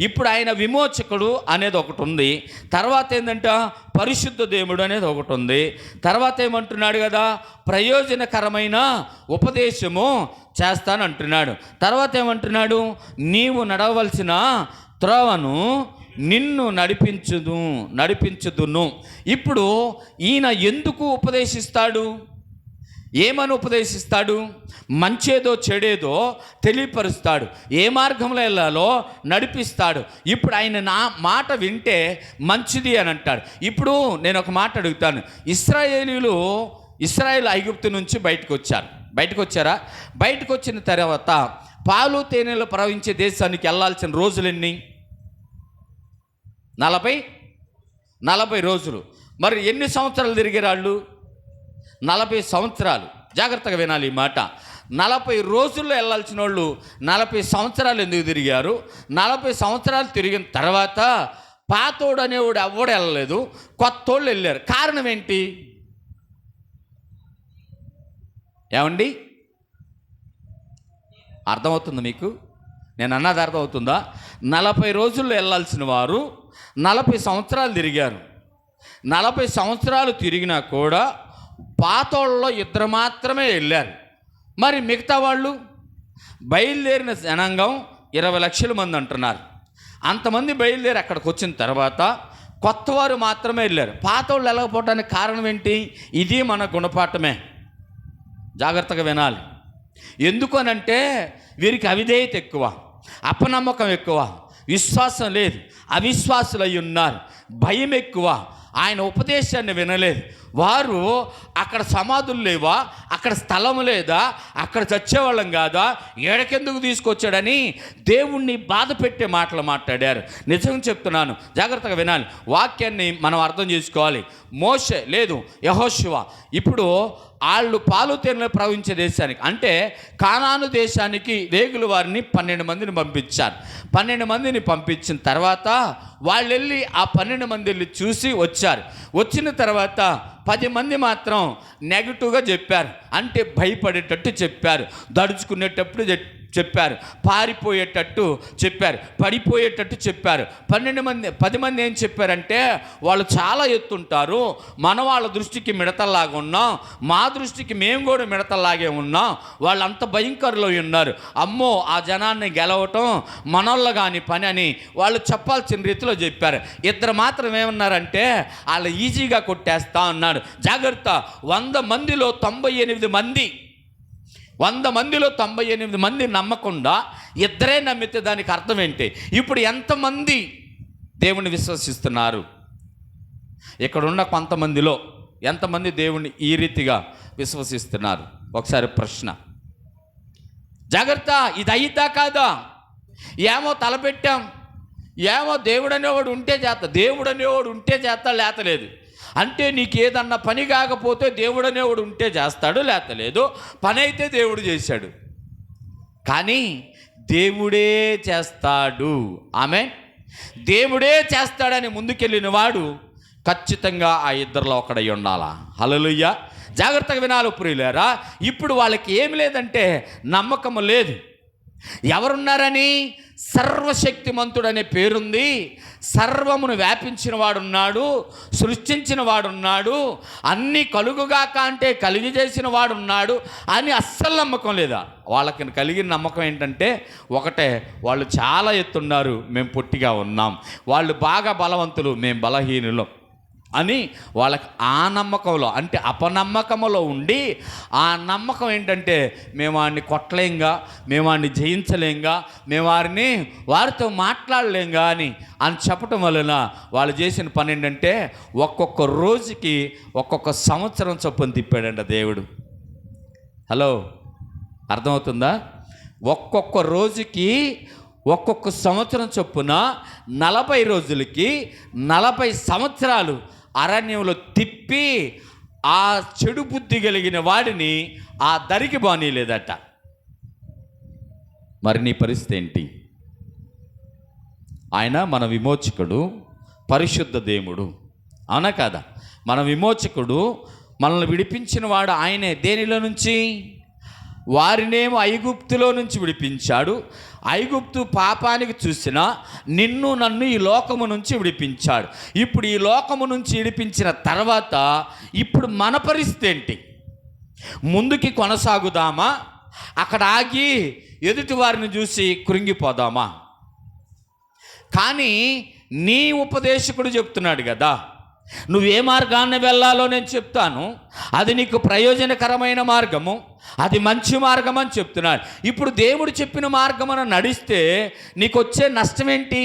ఇప్పుడు ఆయన విమోచకుడు అనేది ఒకటి ఉంది, తర్వాత ఏంటంటే పరిశుద్ధ దేవుడు అనేది ఒకటి ఉంది, తర్వాత ఏమంటున్నాడు కదా, ప్రయోజనకరమైన ఉపదేశము చేస్తానంటున్నాడు. తర్వాత ఏమంటున్నాడు, నీవు నడవలసిన త్రోవను నిన్ను నడిపించుదును. ఇప్పుడు ఈయన ఎందుకు ఉపదేశిస్తాడు? ఏమని ఉపదేశిస్తాడు? మంచేదో చెడేదో తెలియపరుస్తాడు, ఏ మార్గంలో వెళ్ళాలో నడిపిస్తాడు. ఇప్పుడు ఆయన నా మాట వింటే మంచిది అని అంటాడు. ఇప్పుడు నేను ఒక మాట అడుగుతాను. ఇశ్రాయేలు ఐగుప్తు నుంచి బయటకు వచ్చారా? బయటకు వచ్చిన తర్వాత పాలు తేనెలు ప్రవహించే దేశానికి వెళ్ళాల్సిన రోజులెన్ని? 40 రోజులు. మరి ఎన్ని సంవత్సరాలు తిరిగారు వాళ్ళు? 40 సంవత్సరాలు. జాగ్రత్తగా వినాలి ఈ మాట. 40 రోజుల్లో వెళ్ళాల్సిన వాళ్ళు 40 సంవత్సరాలు ఎందుకు తిరిగారు? 40 సంవత్సరాలు తిరిగిన తర్వాత పాతోడు అనేవాడు ఎవ్వడు వెళ్ళలేదు, కొత్తోళ్ళు వెళ్ళారు. కారణం ఏంటి? ఏమండి, అర్థమవుతుంది మీకు? నేను అన్నది అర్థమవుతుందా? 40 రోజుల్లో వెళ్ళాల్సిన వారు 40 సంవత్సరాలు తిరిగారు. 40 సంవత్సరాలు తిరిగినా కూడా పాతోళ్ళలో 2 మాత్రమే వెళ్ళారు. మరి మిగతా వాళ్ళు బయలుదేరిన జనాంగం 20 లక్షల మంది అంటున్నారు. అంతమంది బయలుదేరి అక్కడికి వచ్చిన తర్వాత కొత్తవారు మాత్రమే వెళ్ళారు. పాతోళ్ళు వెళ్ళకపోవడానికి కారణం ఏంటి? ఇది మన గుణపాఠమే. జాగ్రత్తగా వినాలి. ఎందుకనంటే వీరికి అవిధేయత ఎక్కువ, అపనమ్మకం ఎక్కువ, విశ్వాసం లేదు, అవిశ్వాసులు అయి ఉన్నారు, భయం ఎక్కువ, ఆయన ఉపదేశాన్ని వినలేదు. వారు అక్కడ సమాధులు లేవా, అక్కడ స్థలం లేదా, అక్కడ చచ్చేవాళ్ళం కాదా, ఏడకెందుకు తీసుకొచ్చాడని దేవుణ్ణి బాధ పెట్టే మాటలు మాట్లాడారు. నిజంగా చెప్తున్నాను, జాగ్రత్తగా వినాలి. వాక్యాన్ని మనం అర్థం చేసుకోవాలి. మోషే లేదు, యెహోషువ ఇప్పుడు వాళ్ళు పాలు తేనెలు ప్రవహించే దేశానికి అంటే కానాను దేశానికి వేగుల వారిని 12 మందిని పంపించారు. 12 మందిని పంపించిన తర్వాత వాళ్ళు వెళ్ళి ఆ 12 మంది వెళ్ళి చూసి వచ్చారు. వచ్చిన తర్వాత 10 మంది మాత్రం నెగిటివ్గా చెప్పారు. అంటే భయపడేటట్టు చెప్పారు, దడుచుకునేటప్పుడు చెప్పారు, పారిపోయేటట్టు చెప్పారు, పడిపోయేటట్టు చెప్పారు. 10 మంది ఏం చెప్పారంటే, వాళ్ళు చాలా ఎత్తుంటారు, మన వాళ్ళ దృష్టికి మిడతల్లాగా ఉన్నాం, మా దృష్టికి మేము కూడా మిడతల్లాగే ఉన్నాం, వాళ్ళు అంత భయంకరులు ఉన్నారు, అమ్మో ఆ జనాన్ని గెలవటం మనోళ్ళ కాని పని అని వాళ్ళు చెప్పాల్సిన రీతిలో చెప్పారు. 2 మాత్రం ఏమన్నారంటే, వాళ్ళు ఈజీగా కొట్టేస్తా అన్నాడు. జాగ్రత్త, 100 మందిలో 98 మంది 100 మందిలో 98 మంది నమ్మకుండా 2 నమ్మితే దానికి అర్థం ఏంటి? ఇప్పుడు ఎంతమంది దేవుణ్ణి విశ్వసిస్తున్నారు? ఇక్కడున్న కొంతమందిలో ఎంతమంది దేవుణ్ణి ఈ రీతిగా విశ్వసిస్తున్నారు? ఒకసారి ప్రశ్న. జాగ్రత్త, ఇది అయిద్దా కాదా, ఏమో తలపెట్టాం, ఏమో దేవుడు అనేవాడు ఉంటే చేస్తా, దేవుడు అనేవాడు ఉంటే చేస్తా, లేతలేదు. అంటే నీకు ఏదన్నా పని కాకపోతే దేవుడు అనేవాడు ఉంటే చేస్తాడు, లేతలేదు. పని అయితే దేవుడు చేశాడు, కానీ దేవుడే చేస్తాడు. ఆమె దేవుడే చేస్తాడని ముందుకెళ్ళిన వాడు ఖచ్చితంగా ఆ ఇద్దరిలో ఒకడై ఉండాలా. హల్లెలూయా. జాగ్రత్తగా వినాలి ప్రియులారా. ఇప్పుడు వాళ్ళకి ఏమి లేదంటే నమ్మకము లేదు. ఎవరున్నారని? సర్వశక్తిమంతుడనే పేరుంది, సర్వమును వ్యాపించిన వాడున్నాడు, సృష్టించిన వాడున్నాడు, అన్నీ కలుగుగాక అంటే కలిగి చేసిన వాడున్నాడు అని అస్సలు నమ్మకం లేదా వాళ్ళకి. కలిగిన నమ్మకం ఏంటంటే ఒకటే, వాళ్ళు చాలా ఎత్తున్నారు, మేము పొట్టిగా ఉన్నాం, వాళ్ళు బాగా బలవంతులు, మేము బలహీనులం అని వాళ్ళకి ఆ నమ్మకంలో, అంటే అపనమ్మకంలో ఉండి ఆ నమ్మకం ఏంటంటే మేము వాడిని కొట్టలేంగా, మేము వాడిని జయించలేంగా, మేము వారితో మాట్లాడలేంగా అని చెప్పటం వలన వాళ్ళు చేసిన పని ఏంటంటే ఒక్కొక్క రోజుకి ఒక్కొక్క సంవత్సరం చొప్పున తిప్పాడంట దేవుడు. హలో, అర్థమవుతుందా? ఒక్కొక్క రోజుకి ఒక్కొక్క సంవత్సరం చొప్పున 40 రోజులకి 40 సంవత్సరాలు అరణ్యంలో తిప్పి ఆ చెడు బుద్ధి కలిగిన వాడిని ఆ దరికి బానీలేదట. మరి నీ పరిస్థితి ఏంటి? ఆయన మన విమోచకుడు, పరిశుద్ధ దేవుడు, అవునా కాదా? మన విమోచకుడు, మనల్ని విడిపించిన వాడు ఆయనే. దేనిలో నుంచి? వారినేమో ఐగుప్తులో నుంచి విడిపించాడు. ఐగుప్తు పాపానికి చూసిన నిన్ను నన్ను ఈ లోకము నుంచి విడిపించాడు. ఇప్పుడు ఈ లోకము నుంచి విడిపించిన తర్వాత ఇప్పుడు మన పరిస్థితి ఏంటి? ముందుకి కొనసాగుదామా, అక్కడ ఆగి ఎదుటి వారిని చూసి కృంగిపోదామా? కానీ నీ ఉపదేశకుడు చెప్తున్నాడు కదా, నువ్వే మార్గాన్ని వెళ్ళాలో నేను చెప్తాను, అది నీకు ప్రయోజనకరమైన మార్గము, అది మంచి మార్గం అని చెప్తున్నాడు. ఇప్పుడు దేవుడు చెప్పిన మార్గమున నడిస్తే నీకు వచ్చే నష్టం ఏంటి?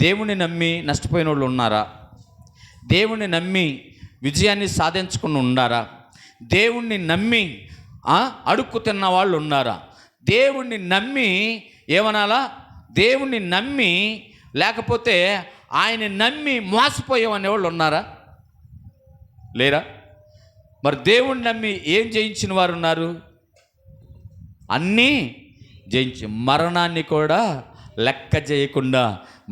దేవుణ్ణి నమ్మి నష్టపోయిన వాళ్ళు ఉన్నారా? దేవుణ్ణి నమ్మి విజయాన్ని సాధించుకుని ఉన్నారా? దేవుణ్ణి నమ్మి అడుక్కు తిన్న వాళ్ళు ఉన్నారా? దేవుణ్ణి నమ్మి ఏమనాలా? దేవుణ్ణి నమ్మి లేకపోతే ఆయన నమ్మి మోసపోయామనేవాళ్ళు ఉన్నారా? లేరా? మరి దేవుణ్ణి నమ్మి ఏం జయించిన వారు ఉన్నారు? అన్నీ జయించి, మరణాన్ని కూడా లెక్క చేయకుండా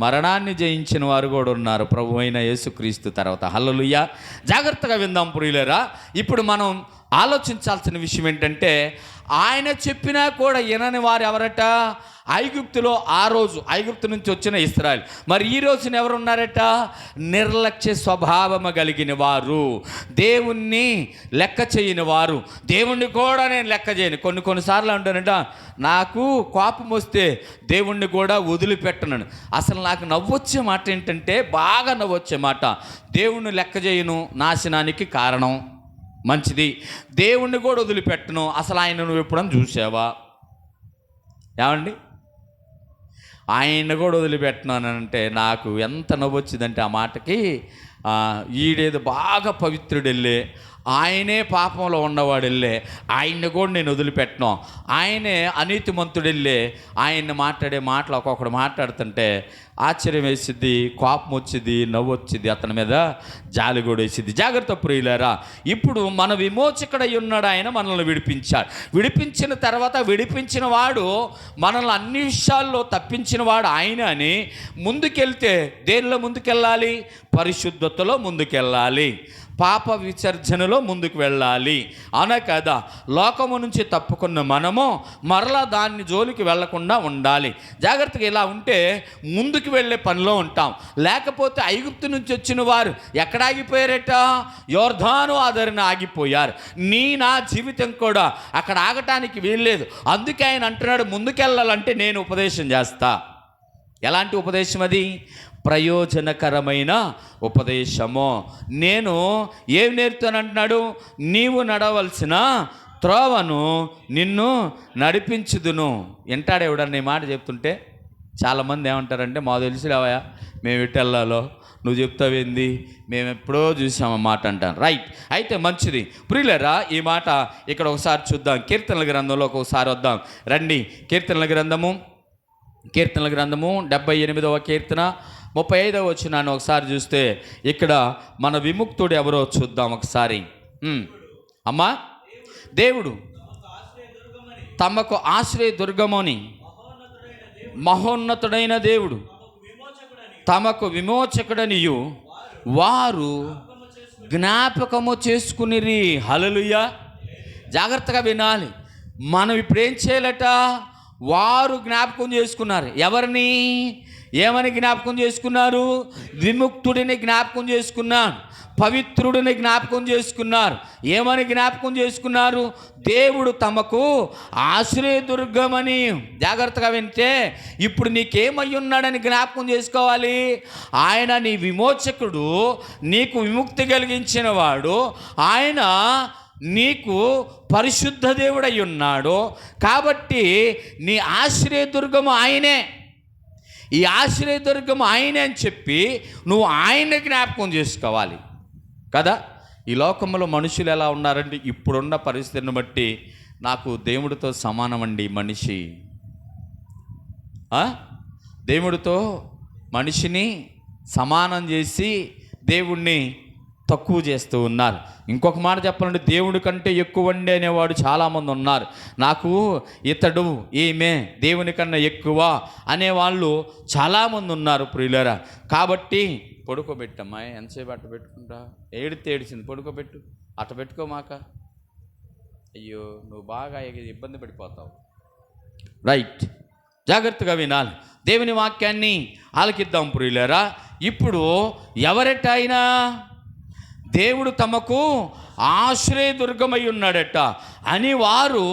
మరణాన్ని జయించిన వారు కూడా ఉన్నారు ప్రభు అయిన యేసుక్రీస్తు తర్వాత. హల్లెలూయా. జాగ్రత్తగా విందాం ప్రియులారా. ఇప్పుడు మనం ఆలోచించాల్సిన విషయం ఏంటంటే, ఆయన చెప్పినా కూడా వినని వారు ఎవరట? ఐగుప్తులో ఆ రోజు ఐగుప్తు నుంచి వచ్చిన ఇశ్రాయేలు. మరి ఈ రోజున ఎవరున్నారట? నిర్లక్ష్య స్వభావము కలిగిన వారు, దేవుణ్ణి లెక్క చేయని వారు. దేవుణ్ణి కూడా నేను లెక్క చేయను. కొన్నిసార్లు అంటానంట, నాకు కోపం వస్తే దేవుణ్ణి కూడా వదిలిపెట్టను. అసలు నాకు నవ్వొచ్చే మాట ఏంటంటే, బాగా నవ్వొచ్చే మాట, దేవుణ్ణి లెక్క చేయను, నాశనానికి కారణం. మంచిది. దేవుణ్ణి కూడా వదిలిపెట్టను, అసలు ఆయన నువ్వు ఎప్పుడన్నా చూసావా? ఏమండి, ఆయన కూడా వదిలిపెట్టినానంటే నాకు ఎంత నవ్వు వచ్చిందంటే ఆ మాటకి. ఈడేదో బాగా పవిత్రుడు వెళ్ళే, ఆయనే పాపంలో ఉన్నవాడు వెళ్ళే, ఆయన్ని కూడా నేను వదిలిపెట్టను. ఆయనే అనీతిమంతుడు వెళ్ళే, ఆయన్ని మాట్లాడే మాటలు ఒక్కొక్కడు మాట్లాడుతుంటే ఆశ్చర్యం వేసిద్ది, కోపం వచ్చింది, నవ్వు వచ్చింది, అతని మీద జాలి కూడా వేసిద్ది. జాగ్రత్త ప్రియులారా. ఇప్పుడు మన విమోచకుడై ఉన్నాడు ఆయన, మనల్ని విడిపించాడు. విడిపించిన తర్వాత విడిపించిన వాడు మనల్ని అన్ని విషయాల్లో తప్పించిన వాడు ఆయన అని ముందుకెళ్తే దేనిలో ముందుకెళ్ళాలి? పరిశుద్ధతలో ముందుకెళ్ళాలి, పాప విసర్జనలో ముందుకు వెళ్ళాలి, అవునా కదా? లోకము నుంచి తప్పుకున్న మనము మరలా దాన్ని జోలికి వెళ్లకుండా ఉండాలి. జాగ్రత్తగా ఇలా ఉంటే ముందుకు వెళ్ళే పనిలో ఉంటాం. లేకపోతే ఐగుప్తు నుంచి వచ్చిన వారు ఎక్కడ ఆగిపోయారట? యోర్దాను ఆదరణ ఆగిపోయారు. నా జీవితం కూడా అక్కడ ఆగటానికి వీల్లేదు. అందుకే ఆయన అంటున్నాడు, ముందుకెళ్ళాలంటే నేను ఉపదేశం చేస్తా. ఎలాంటి ఉపదేశం అది? ప్రయోజనకరమైన ఉపదేశము. నేను ఏం నేర్పుతానంటున్నాడు? నీవు నడవలసిన త్రోవను నిన్ను నడిపించుదును. వింటాడు ఎవడన్నా ఈ మాట చెప్తుంటే? చాలామంది ఏమంటారంటే మా తెలుసులేవయా మేము ఎటు వెళ్ళాలో నువ్వు చెప్తావేంది, మేము ఎప్పుడో చూసామన్నమాట అంటాను. రైట్, అయితే మంచిది ప్రియులారా. ఈ మాట ఇక్కడ ఒకసారి చూద్దాం. కీర్తనల గ్రంథంలోకి ఒకసారి వద్దాం రండి. కీర్తనల గ్రంథము 78వ కీర్తన 35వ వచనాన్ని ఒకసారి చూస్తే ఇక్కడ మన విముక్తుడు ఎవరో చూద్దాం ఒకసారి. అమ్మా, దేవుడు తమకు ఆశ్రయ దుర్గమని, మహోన్నతుడైన దేవుడు తమకు విమోచకుడనియు వారు జ్ఞాపకము చేసుకునిరి. హల్లెలూయా. జాగ్రత్తగా వినాలి. మనం ఇప్పుడు ఏం చేయాలట? వారు జ్ఞాపకం చేసుకున్నారు. ఎవరిని? ఏమని జ్ఞాపకం చేసుకున్నారు? విముక్తుడిని జ్ఞాపకం చేసుకున్నారు, పవిత్రుడిని జ్ఞాపకం చేసుకున్నారు. ఏమని జ్ఞాపకం చేసుకున్నారు? దేవుడు తమకు ఆశ్రయదుర్గమని. జాగ్రత్తగా వింటే ఇప్పుడు నీకేమై ఉన్నాడని జ్ఞాపకం చేసుకోవాలి. ఆయన నీ విమోచకుడు, నీకు విముక్తి కలిగించిన వాడు. ఆయన నీకు పరిశుద్ధ దేవుడై ఉన్నాడు. కాబట్టి నీ ఆశ్రయదుర్గము ఆయనే. ఈ ఆశ్రయదుర్గము ఆయనే అని చెప్పి నువ్వు ఆయన్ని జ్ఞాపకం చేసుకోవాలి కదా. ఈ లోకంలో మనుషులు ఎలా ఉన్నారంటే, ఇప్పుడున్న పరిస్థితిని బట్టి నాకు దేవుడితో సమానమండి మనిషి. దేవుడితో మనిషిని సమానం చేసి దేవుణ్ణి తక్కువ చేస్తూ ఉన్నారు. ఇంకొక మాట చెప్పాలంటే, దేవుడి కంటే ఎక్కువ అండి అనేవాడు చాలామంది ఉన్నారు. నాకు ఇతడు ఈమె దేవుని కన్నా ఎక్కువ అనేవాళ్ళు చాలామంది ఉన్నారు ప్రియులారా. కాబట్టి పడుకోబెట్టమ్మా, ఎంతసేపు అట్ట పెట్టుకుంటా, ఏడిచింది, పడుకోబెట్టు, అట్ట పెట్టుకోమాక. అయ్యో, నువ్వు బాగా ఇబ్బంది పడిపోతావు. రైట్, జాగ్రత్తగా వినాలి. దేవుని వాక్యాన్ని ఆలకిద్దాం ప్రియులారా. ఇప్పుడు ఎవరెట్టయినా దేవుడు తమకు ఆశ్రయదుర్గమై ఉన్నాడట అని వారు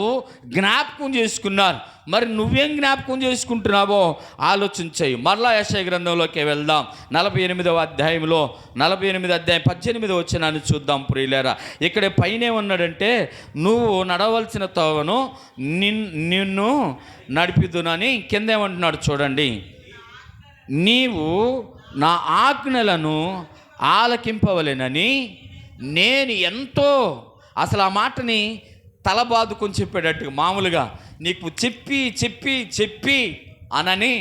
జ్ఞాపకం చేసుకున్నారు. మరి నువ్వేం జ్ఞాపకం చేసుకుంటున్నావో ఆలోచించాయి. మరలా యెషయా గ్రంథంలోకి వెళ్దాం. 48వ అధ్యాయంలో 18వ వచనాన్ని చూద్దాం ప్రియులారా. ఇక్కడ పైనే ఉన్నాడంటే, నువ్వు నడవలసిన తోవను నిన్ను నడిపిదునని. కిందేమంటున్నాడు చూడండి, నీవు నా ఆజ్ఞలను ఆలకింపవలెనని నేను ఎంతో. అసలు ఆ మాటని తలబాదుకొని చెప్పేటట్టుగా, మామూలుగా నీకు చెప్పి చెప్పి చెప్పి అనని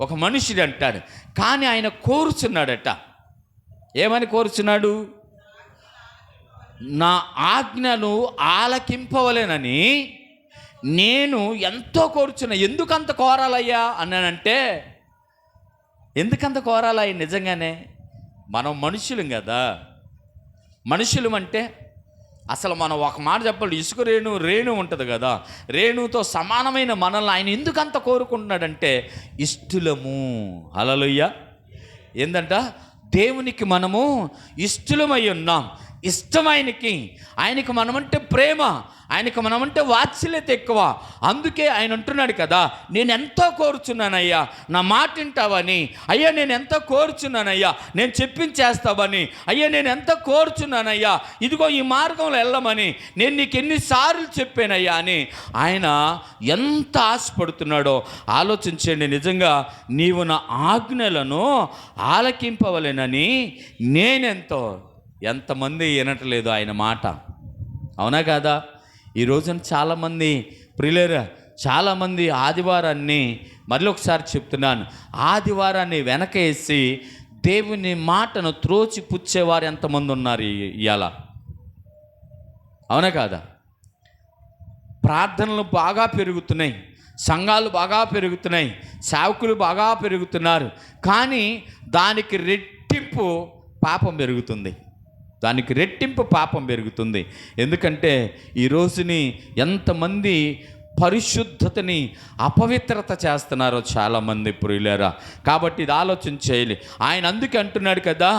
ఒక మనుషుడు అంటాడు. కానీ ఆయన కోరుచున్నాడట. ఏమని కోరుచున్నాడు? నా ఆజ్ఞను ఆలకింపవలెనని నేను ఎంతో కోరుచున్నా. ఎందుకంత కోరాలయ్యా అన్నానంటే, ఎందుకంత కోరాలయ్యా? నిజంగానే మనం మనుషులం కదా. మనుషులం అంటే అసలు మనం ఒక మాట చెప్పాలి, ఇసుక రేణు ఉంటుంది కదా, రేణుతో సమానమైన మనల్ని ఆయన ఎందుకంత కోరుకుంటున్నాడంటే, ఇష్టలము. హల్లెలూయా. ఏందంట? దేవునికి మనము ఇష్టలమై ఉన్నాం. ఇష్టం ఆయనకి మనమంటే ప్రేమ, ఆయనకి మనమంటే వాత్సల్యత ఎక్కువ. అందుకే ఆయన అంటున్నాడు కదా, నేను ఎంతో కోరుచున్నానయ్యా, నా మాట వింటావని. అయ్యా నేను ఎంతో కోరుచున్నానయ్యా, నేను చెప్పించేస్తావని. అయ్యా నేను ఎంతో కోరుచున్నానయ్యా, ఇదిగో ఈ మార్గంలో వెళ్ళమని నేను నీకు ఎన్నిసార్లు చెప్పానయ్యా అని ఆయన ఎంత ఆశపడుతున్నాడో ఆలోచించండి. నిజంగా నీవు నా ఆజ్ఞలను ఆలకింపవలెనని ఎంతమంది వినట్లేదు ఆయన మాట. అవునా కాదా? ఈ రోజున చాలామంది ప్రియులారా, చాలామంది ఆదివారాన్ని, మళ్ళీ ఒకసారి చెప్తున్నాను, ఆదివారాన్ని వెనకేసి దేవుని మాటను త్రోచి పుచ్చేవారు ఎంతమంది ఉన్నారు ఇవాళ. అవునా కాదా? ప్రార్థనలు బాగా పెరుగుతున్నాయి, సంఘాలు బాగా పెరుగుతున్నాయి, సేవకులు బాగా పెరుగుతున్నారు. కానీ దానికి రెట్టింపు పాపం పెరుగుతుంది. ఎందుకంటే ఈ రోజుని ఎంతమంది పరిశుద్ధతని అపవిత్రత చేస్తున్నారో చాలామంది ప్రియులారా. కాబట్టి ఇది ఆలోచన చేయాలి. ఆయన అందుకే అంటున్నాడు కదా,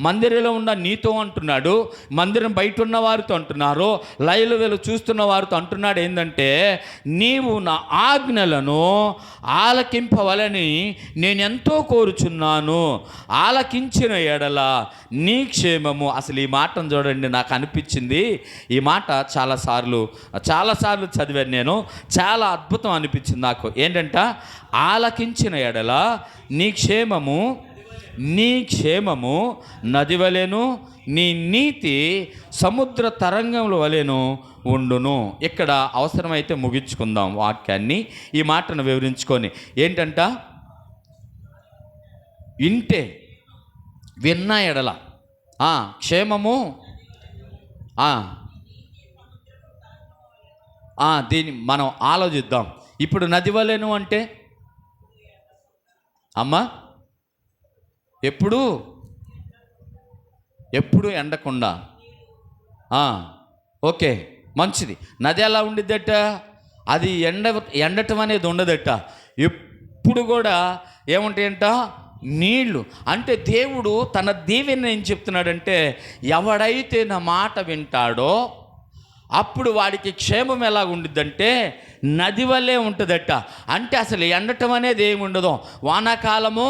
మందిరంలో ఉన్న నీతో అంటున్నాడు, మందిరం బయట ఉన్న వారితో అంటున్నారు, లైవ్ వేలు చూస్తున్న వారితో అంటున్నాడు ఏంటంటే, నీవు నా ఆజ్ఞలను ఆలకింపవలని నేను ఎంతో కోరుచున్నాను, ఆలకించిన ఎడల నీ క్షేమము. అసలు ఈ మాటను చూడండి, నాకు అనిపించింది ఈ మాట చాలాసార్లు చదివాను నేను. చాలా అద్భుతం అనిపించింది నాకు. ఏంటంట, ఆలకించిన ఎడల నీ క్షేమము నది వలెను, నీ నీతి సముద్ర తరంగముల వలెను ఉండును. ఇక్కడ అవసరమైతే ముగించుకుందాం వాక్యాన్ని, ఈ మాటను వివరించుకొని. ఏంటంట, విన్న ఎడల క్షేమము, దీన్ని మనం ఆలోచిద్దాం. ఇప్పుడు నది వలెను అంటే అమ్మా ఎప్పుడు ఎండకుండా, ఓకే, మంచిది. నది ఎలా ఉండిద్దట, అది ఎండటం అనేది ఉండదట. ఎప్పుడు కూడా ఏముంటాయంట, నీళ్లు. అంటే దేవుడు తన దీవెన ఏం చెప్తున్నాడంటే, ఎవడైతే నా మాట వింటాడో అప్పుడు వాడికి క్షేమం ఎలా ఉండిద్దంటే నది వల్లే ఉంటుందట. అంటే అసలు ఎండటం అనేది ఏమి ఉండదు. వానాకాలము,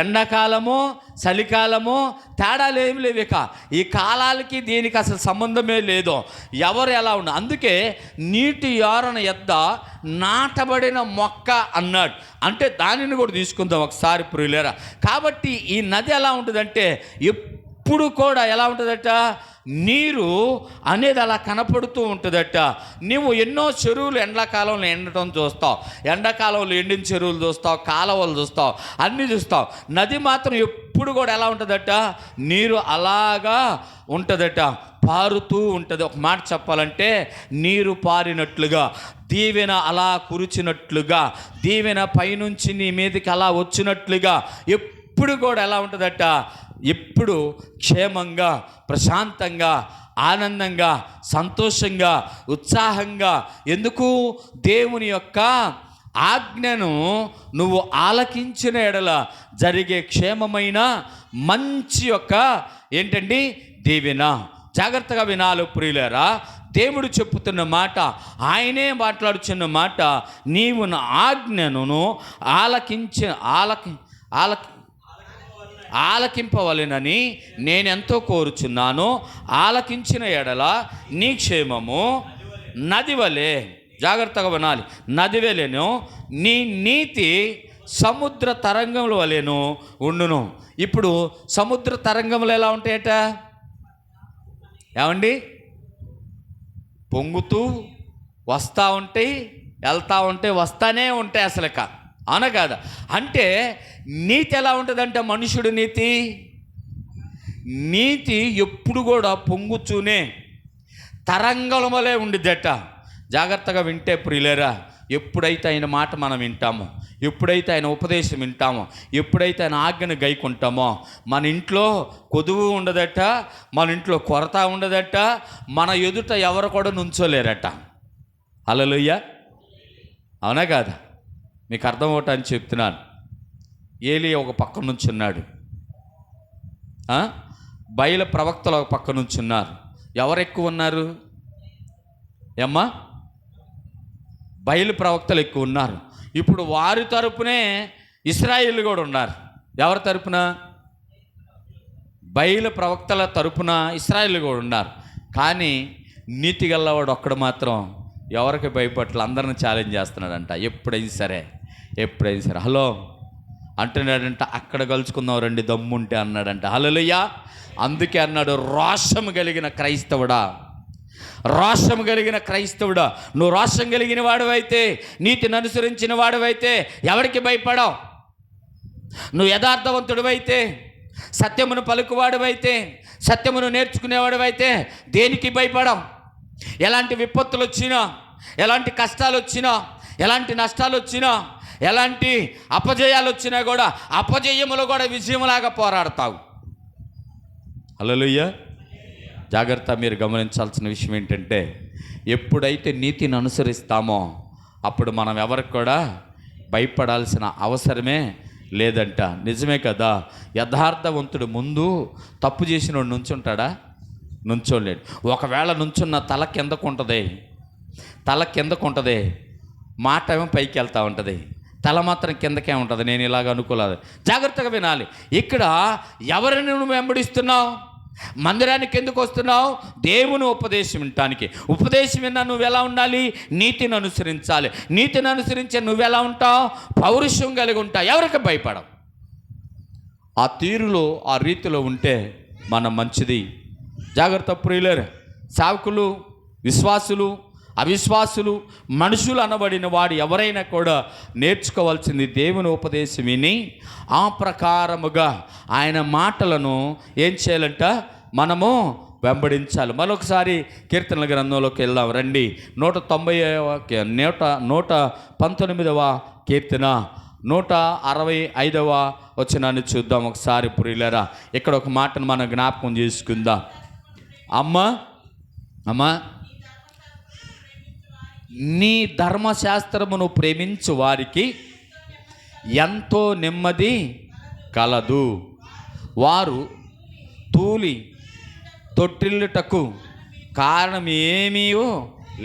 ఎండాకాలము, చలికాలము తేడాలు ఏమి లేవు. ఇక ఈ కాలాలకి దీనికి అసలు సంబంధమే లేదు. ఎవరు ఎలా ఉన్నారు. అందుకే నీటి యారన యొద్ద నాటబడిన మొక్క అన్నాడు. అంటే దానిని కూడా తీసుకుందాం ఒకసారి ప్రియులారా. కాబట్టి ఈ నది ఎలా ఉంటుందంటే ఎప్పుడు కూడా ఎలా ఉంటుందట, నీరు అనేది అలా కనపడుతూ ఉంటుందట. నువ్వు ఎన్నో చెరువులు ఎండాకాలంలో ఎండటం చూస్తావు, ఎండాకాలంలో ఎండిన చెరువులు చూస్తావు, కాలువలు చూస్తావు, అన్నీ చూస్తావు. నది మాత్రం ఎప్పుడు కూడా ఎలా ఉంటుందట, నీరు అలాగా ఉంటుందట, పారుతూ ఉంటుంది. ఒక మాట చెప్పాలంటే నీరు పారినట్లుగా, దీవెన అలా కురిచినట్లుగా, దీవెన పైనుంచి నీ మీదకి అలా వచ్చినట్లుగా ఎప్పుడు కూడా ఎలా ఉంటుందట, ఎప్పుడు క్షేమంగా, ప్రశాంతంగా, ఆనందంగా, సంతోషంగా, ఉత్సాహంగా. ఎందుకు, దేవుని యొక్క ఆజ్ఞను నువ్వు ఆలకించిన ఎడల జరిగే క్షేమమైన మంచి యొక్క ఏంటండి, దీవెన. జాగ్రత్తగా వినాలి ప్రియులారా. దేవుడు చెప్పుతున్న మాట, ఆయనే మాట్లాడుచున్న మాట, నీవు నా ఆజ్ఞను ఆలకింపవలెనని నేనెంతో కోరుచున్నాను. ఆలకించిన ఎడల నీ క్షేమము నది వలె, జాగ్రత్తగా వినాలి, నది వలెను, నీ నీతి సముద్ర తరంగముల వలెను ఉండును. ఇప్పుడు సముద్ర తరంగములు ఎలా ఉంటాయట, ఏమండి, పొంగుతూ వస్తూ ఉంటాయి, వెళ్తూ ఉంటాయి, వస్తానే ఉంటాయి అసలుక, అవునా కాదా? అంటే నీతి ఎలా ఉంటుందంటే, మనుషుడు నీతి ఎప్పుడు కూడా పొంగుతూనే తరంగం వలె ఉండిద్దట. జాగ్రత్తగా వింటే ప్రియులారా, ఎప్పుడైతే ఆయన మాట మనం వింటామో, ఎప్పుడైతే ఆయన ఉపదేశం వింటామో, ఎప్పుడైతే ఆయన ఆజ్ఞను గైకుంటామో, మన ఇంట్లో కొదువు ఉండదట, మన ఇంట్లో కొరత ఉండదట, మన ఎదుట ఎవరు కూడా నుంచోలేరట. హల్లెలూయా, అవునా కాదా? మీకు అర్థం అవటానికి చెప్తున్నాను. ఏలియా ఒక పక్క నుంచి ఉన్నాడు, బయల ప్రవక్తలు ఒక పక్క నుంచి ఉన్నారు. ఎవరు ఎక్కువ ఉన్నారు ఏమ్మా? బయలు ప్రవక్తలు ఎక్కువ ఉన్నారు. ఇప్పుడు వారి తరపునే ఇశ్రాయేలు కూడా ఉన్నారు. ఎవరి తరపున? బయలు ప్రవక్తల తరపున ఇశ్రాయేలు కూడా ఉన్నారు. కానీ నీతి గల్లవాడు ఒక్కడు మాత్రం ఎవరికి భయపట్ల అందరిని ఛాలెంజ్ చేస్తున్నాడంట. ఎప్పుడైనా సరే హలో అంటున్నాడంట, అక్కడ కలుసుకుందాం రండి దమ్ముంటే అన్నాడంట. హల్లెలూయా. అందుకే అన్నాడు, రోషము కలిగిన క్రైస్తవుడా, నువ్వు రోషం కలిగిన వాడివైతే, నీతిని అనుసరించిన వాడివైతే ఎవరికి భయపడవు. నువ్వు యథార్థవంతుడివైతే, సత్యమును పలుకువాడివైతే, సత్యమును నేర్చుకునేవాడివైతే దేనికి భయపడవు. ఎలాంటి విపత్తులు వచ్చినా, ఎలాంటి కష్టాలు వచ్చినా, ఎలాంటి నష్టాలు వచ్చినా, ఎలాంటి అపజయాలు వచ్చినా కూడా అపజయములు కూడా విజయములాగా పోరాడతావు. హల్లెలూయా. జాగ్రత్త. మీరు గమనించాల్సిన విషయం ఏంటంటే, ఎప్పుడైతే నీతిని అనుసరిస్తామో అప్పుడు మనం ఎవరికి కూడా భయపడాల్సిన అవసరమే లేదంట. నిజమే కదా. యథార్థవంతుడు ముందు తప్పు చేసిన వాడు నుంచుంటాడా? నుంచోలేడు. ఒకవేళ నుంచున్న తల కిందకు ఉంటుంది, మాట ఏమో పైకి వెళ్తూ ఉంటుంది, తల మాత్రం కిందకే ఉంటుంది. నేను ఇలాగ అనుకోలేదు. జాగ్రత్తగా వినాలి. ఇక్కడ ఎవరిని నువ్వు వెంబడిస్తున్నావు? మందిరానికి ఎందుకు వస్తున్నావు? దేవుని ఉపదేశం వినటానికి. ఉపదేశం విన్నా నువ్వు ఎలా ఉండాలి? నీతిని అనుసరించాలి. నీతిని అనుసరించే నువ్వెలా ఉంటావు? పౌరుషం కలిగి ఉంటావు. ఎవరికి భయపడవు. ఆ తీరులో, ఆ రీతిలో ఉంటే మనం మంచిది. జాగ్రత్త ప్రియులారా. సేవకులు, విశ్వాసులు, అవిశ్వాసులు, మనుషులు అనబడిన వాడు ఎవరైనా కూడా నేర్చుకోవాల్సింది దేవుని ఉపదేశం విని ఆ ప్రకారముగా ఆయన మాటలను ఏం చేయాలంట? మనము వెంబడించాలి. మరొకసారి కీర్తనల గ్రంథంలోకి వెళ్దాం రండి. 119వ కీర్తన 165వ వచనాన్ని చూద్దాం ఒకసారి ప్రియులారా. ఇక్కడ ఒక మాటను మనం జ్ఞాపకం చేసుకుందాం. అమ్మా నీ ధర్మశాస్త్రమును ప్రేమించు వారికి ఎంతో నెమ్మది కలదు. వారు తూలి తొట్టిల్లుటకు కారణం ఏమీ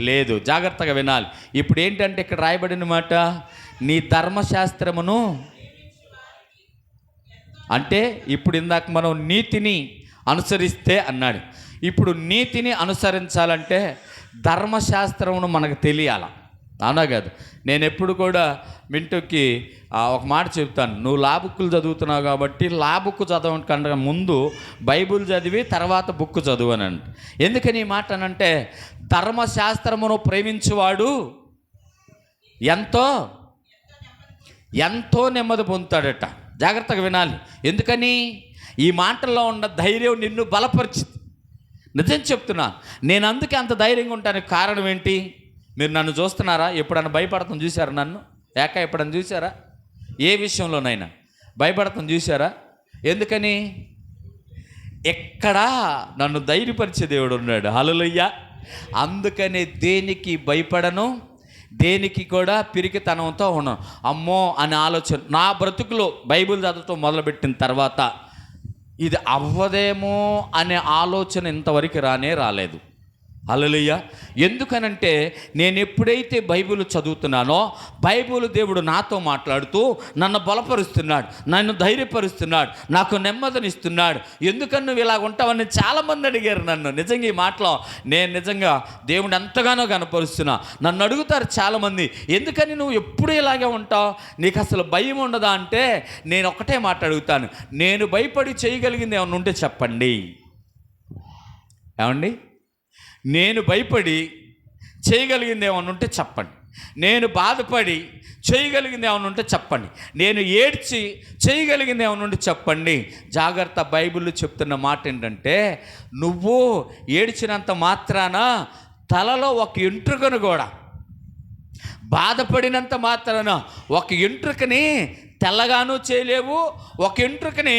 లేదు. జాగ్రత్తగా వినాలి. ఇప్పుడు ఏంటంటే ఇక్కడ రాయబడిన మాట, నీ ధర్మశాస్త్రమును అంటే ఇప్పుడు ఇందాక మనం నీతిని అనుసరిస్తే అన్నాడు. ఇప్పుడు నీతిని అనుసరించాలంటే ధర్మశాస్త్రమును మనకు తెలియాల. అవునా కాదు? నేను ఎప్పుడు కూడా మింటుకి ఒక మాట చెప్తాను. నువ్వు లా బుక్కులు చదువుతున్నావు కాబట్టి లా బుక్ చదవడం కన్నా ముందు బైబిల్ చదివి తర్వాత బుక్ చదువనండి. ఎందుకని ఈ మాట అనంటే, ధర్మశాస్త్రమును ప్రేమించువాడు ఎంతో ఎంతో నెమ్మది పొందుతాడట. జాగ్రత్తగా వినాలి. ఎందుకని? ఈ మాటల్లో ఉన్న ధైర్యం నిన్ను బలపరిచింది. నిజం చెప్తున్నా. నేను అందుకే అంత ధైర్యంగా ఉంటానికి కారణం ఏంటి? మీరు నన్ను చూస్తున్నారా? ఎప్పుడన్నా భయపడతాం చూసారా? నన్ను ఎప్పుడన్నా చూసారా? ఏ విషయంలోనైనా భయపడతాం చూసారా? ఎందుకని? ఎక్కడా నన్ను ధైర్యపరిచే దేవుడు ఉన్నాడు. హల్లెలూయా. అందుకనే దేనికి భయపడను, దేనికి కూడా పిరికితనంతో ఉన్నాను. అమ్మో అనే ఆలోచన నా బ్రతుకులో బైబిల్ చదవటం మొదలుపెట్టిన తర్వాత ఇది అవ్వదేమో అనే ఆలోచన ఇంతవరకు రాలేదు. హల్లెలూయా. ఎందుకనంటే నేను ఎప్పుడైతే బైబిల్ చదువుతున్నానో బైబిల్ దేవుడు నాతో మాట్లాడుతూ నన్ను బలపరుస్తున్నాడు, నన్ను ధైర్యపరుస్తున్నాడు, నాకు నెమ్మదినిస్తున్నాడు. ఎందుకని నువ్వు ఇలా ఉంటావని చాలామంది అడిగారు నన్ను. నిజంగా ఈ మాటలో నేను నిజంగా దేవుడు ఎంతగానో కనపరుస్తున్నా. నన్ను అడుగుతారు చాలామంది, ఎందుకని నువ్వు ఎప్పుడు ఇలాగే ఉంటావు, నీకు అసలు భయం ఉండదా అంటే నేను ఒకటే మాట అడుగుతాను, నేను భయపడి చేయగలిగింది ఏమన్నా ఉంటే చెప్పండి. ఏమండి? నేను భయపడి చేయగలిగింది ఏమన్నా ఉంటే చెప్పండి. నేను బాధపడి చేయగలిగింది ఏమన్నా ఉంటే చెప్పండి. నేను ఏడ్చి చేయగలిగింది ఏమన్నా ఉంటే చెప్పండి. జాగ్రత్త. బైబిల్లో చెప్తున్న మాట ఏంటంటే, నువ్వు ఏడ్చినంత మాత్రాన తలలో ఒక ఎంట్రుకను కూడా, బాధపడినంత మాత్రాన ఒక ఎంట్రుకని తెల్లగాను చేయలేవు, ఒక ఎంట్రుకని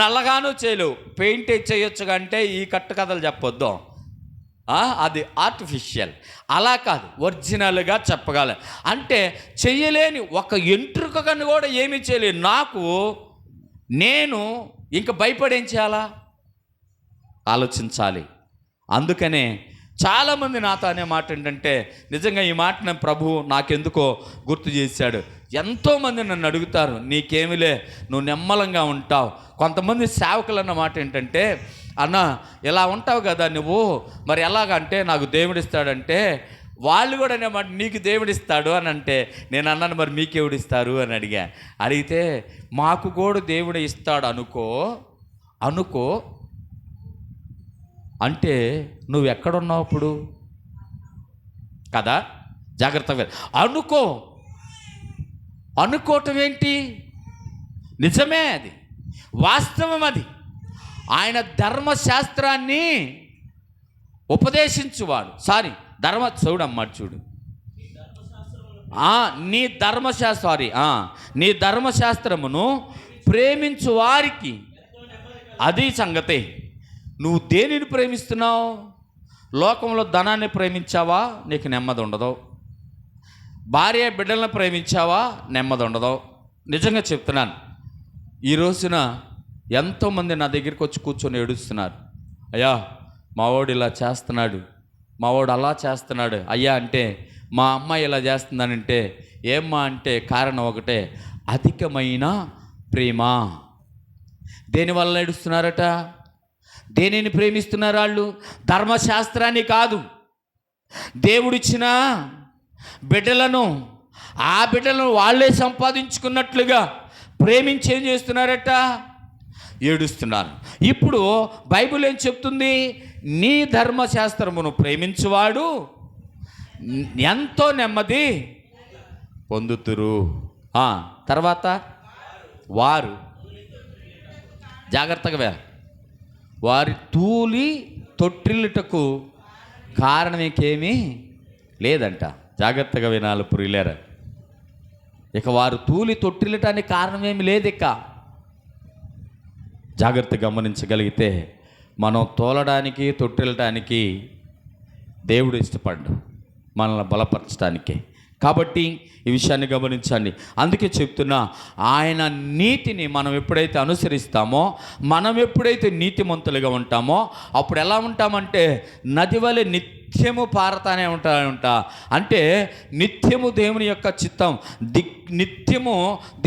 నల్లగాను చేయలేవు. పెయింట్ చేయొచ్చు అంటే ఈ కట్టుకథలు చెప్పొద్దు, అది ఆర్టిఫిషియల్. అలా కాదు, ఒరిజినల్గా చెప్పగల. అంటే చెయ్యలేని ఒక ఎంట్రుకను కూడా ఏమీ చేయలేను నాకు, నేను ఇంక భయపడేం చేయాలా? ఆలోచించాలి. అందుకనే చాలామంది నాతో అనే మాట ఏంటంటే, నిజంగా ఈ మాట నేను ప్రభువు నాకెందుకో గుర్తు చేశాడు. ఎంతోమంది నన్ను అడుగుతారు, నీకేమిలే నువ్వు నెమ్మలంగా ఉంటావు. కొంతమంది సేవకులు అన్న మాట ఏంటంటే, అన్న ఇలా ఉంటావు కదా నువ్వు, మరి ఎలాగంటే నాకు దేవుడిస్తాడంటే, వాళ్ళు కూడా అనేమాట నీకు దేవుడిస్తాడు అని అంటే నేను అన్నాను, మరి మీకెవడిస్తారు అని అడిగితే మాకు కూడా దేవుడు ఇస్తాడు అనుకో అంటే నువ్వు ఎక్కడున్నావు ఇప్పుడు కదా? జాగ్రత్తగా అనుకోవటం ఏంటి? నిజమే, అది వాస్తవం. అది ఆయన ధర్మశాస్త్రాన్ని ఉపదేశించువాడు. చూడు నీ ధర్మశాస్త్రమును ప్రేమించు వారికి, అది సంగతి. నువ్వు దేనిని ప్రేమిస్తున్నావు? లోకంలో ధనాన్ని ప్రేమించావా? నీకు నెమ్మది ఉండదు. భార్య బిడ్డలను ప్రేమించావా? నెమ్మది ఉండదు. నిజంగా చెప్తున్నాను. ఈ రోజున ఎంతోమంది నా దగ్గరికి వచ్చి కూర్చొని ఏడుస్తున్నారు. అయ్యా మావాడు ఇలా చేస్తున్నాడు, మావాడు అలా చేస్తున్నాడు అయ్యా అంటే, మా అమ్మాయి ఇలా చేస్తుందనంటే ఏమ్మా అంటే కారణం ఒకటే, అధికమైన ప్రేమ. దేనివల్ల ఏడుస్తున్నారట? దేనిని ప్రేమిస్తున్నారు వాళ్ళు? ధర్మశాస్త్రాన్ని కాదు, దేవుడిచ్చిన బిడ్డలను, ఆ బిడ్డలను వాళ్ళే సంపాదించుకున్నట్లుగా ప్రేమించి ఏం చేస్తున్నారట? ఏడుస్తున్నారు. ఇప్పుడు బైబిల్ ఏం చెప్తుంది? నీ ధర్మశాస్త్రమును ప్రేమించువాడు ఎంతో నెమ్మది పొందుతురు. తర్వాత వారు, జాగ్రత్తగా, వారి తూలి తొట్టిల్లుటకు కారణం ఇంకేమీ లేదంట. జాగ్రత్తగా వినాలి ప్రియులారా. ఇక వారు తూలి తొట్టిల్లటానికి కారణమేమి లేదు. ఇక జాగ్రత్త గమనించగలిగితే మనం తోలడానికి తొట్టిల్లటానికి దేవుడు ఇష్టపడ్డు, మనల్ని బలపరచడానికే. కాబట్టి ఈ విషయాన్ని గమనించండి. అందుకే చెప్తున్నా, ఆయన నీతిని మనం ఎప్పుడైతే అనుసరిస్తామో, మనం ఎప్పుడైతే నీతిమంతులుగా ఉంటామో, అప్పుడు ఎలా ఉంటామంటే నది వలె నిత్యము పారతానే ఉంటా. అంటే నిత్యము దేవుని యొక్క చిత్తం, నిత్యము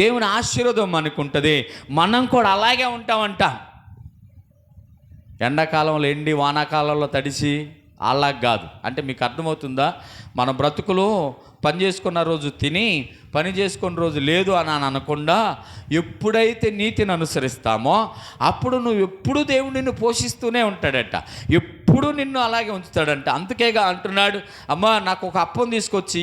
దేవుని ఆశీర్వాదం మనకు ఉంటుంది. మనం కూడా అలాగే ఉంటామంట. ఎండాకాలంలో ఎండి వానాకాలంలో తడిసి అలా కాదు. అంటే మీకు అర్థమవుతుందా? మన బ్రతుకులు పని చేసుకున్న రోజు తిని పని చేసుకున్న రోజు లేదు అని అనకుండా ఎప్పుడైతే నీతిని అనుసరిస్తామో అప్పుడు నువ్వు ఎప్పుడు దేవుడు నిన్ను పోషిస్తూనే ఉంటాడట, ఎప్పుడు నిన్ను అలాగే ఉంచుతాడంట. అందుకేగా అంటున్నాడు, అమ్మా నాకు ఒక అప్పం తీసుకొచ్చి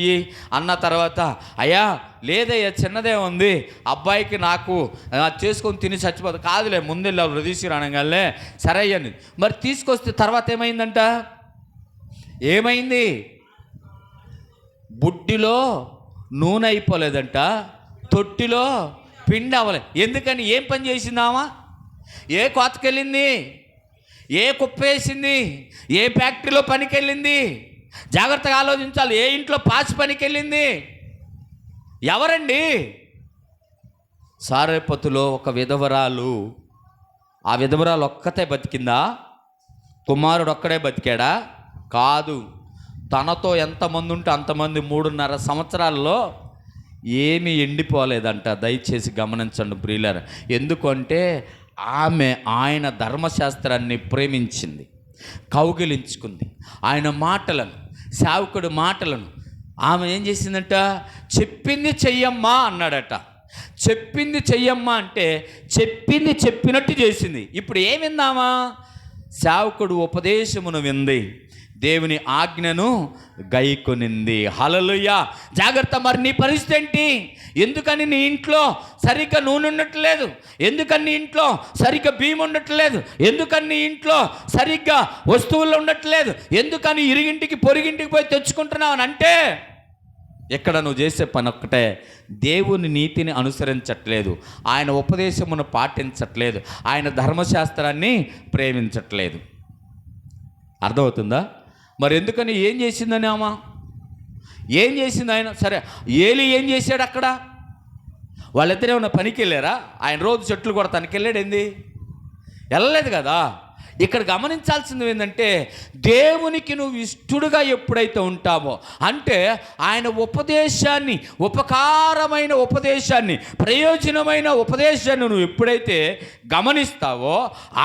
అన్న తర్వాత, అయ్యా లేదయ్యా చిన్నదే ఉంది, అబ్బాయికి నాకు చేసుకొని తిని చచ్చిపోదు. కాదులే ముందెళ్ళా హృదయశ్రీ అనగానే సరే అయ్యండి. మరి తీసుకొస్తే తర్వాత ఏమైందంట? ఏమైంది? బుడ్డిలో నూనె అయిపోలేదంట, తొట్టిలో పిండి అవ్వలేదు. ఎందుకని? ఏం పని చేసిందామా? ఏ కోతకెళ్ళింది? ఏ కుప్పేసింది? ఏ ఫ్యాక్టరీలో పనికి వెళ్ళింది? జాగ్రత్తగా ఆలోచించాలి. ఏ ఇంట్లో పాచి పనికి వెళ్ళింది? ఎవరండి? సారేపతులో ఒక విధవరాలు. ఆ విధవరాలు ఒక్కతే బతికిందా? కుమారుడు ఒక్కడే బతికాడా? కాదు. తనతో ఎంతమంది ఉంటే అంతమంది 3.5 సంవత్సరాల్లో ఏమీ ఎండిపోలేదంట. దయచేసి గమనించండి ప్రియులారా. ఎందుకంటే ఆమె ఆయన ధర్మశాస్త్రాన్ని ప్రేమించింది, కౌగిలించుకుంది. ఆయన మాటలను, సేవకుడి మాటలను ఆమె ఏం చేసిందంట? చెప్పింది చెయ్యమ్మా అన్నాడట. చెప్పింది చెయ్యమ్మా అంటే చెప్పింది చెప్పినట్టు చేసింది. ఇప్పుడు ఏమిందామా? సేవకుడు ఉపదేశమును వింది, దేవుని ఆజ్ఞను గైకొనింది. హల్లెలూయా. జాగ్రత్త. మరి నీ పరిస్థితి ఏంటి? ఎందుకని నీ ఇంట్లో సరిగ్గా నూనె ఉండట్లేదు? ఎందుకని నీ ఇంట్లో సరిగ్గా బియ్యం ఉండట్లేదు? ఎందుకని నీ ఇంట్లో సరిగ్గా వస్తువులు ఉండట్లేదు? ఎందుకని ఇరుగింటికి పొరుగింటికి పోయి తెచ్చుకుంటున్నావు అని అంటే ఇక్కడ నువ్వు చేసే పని ఒక్కటే, దేవుని నీతిని అనుసరించట్లేదు, ఆయన ఉపదేశమును పాటించట్లేదు, ఆయన ధర్మశాస్త్రాన్ని ప్రేమించట్లేదు. అర్థమవుతుందా? మరి ఎందుకని? ఏం చేసిందని ఆమె? ఏం చేసింది ఆయన? సరే, ఏలి ఏం చేశాడు అక్కడ? వాళ్ళిద్దరే ఏమన్నా పనికి వెళ్ళారా? ఆయన రోజు చెట్లు కొడతానికి వెళ్ళాడు ఏంది? వెళ్ళలేదు కదా. ఇక్కడ గమనించాల్సింది ఏంటంటే, దేవునికి నువ్వు ఇష్టడుగా ఎప్పుడైతే ఉంటావో, అంటే ఆయన ఉపదేశాన్ని, ఉపకారమైన ఉపదేశాన్ని, ప్రయోజనమైన ఉపదేశాన్ని నువ్వు ఎప్పుడైతే గమనిస్తావో,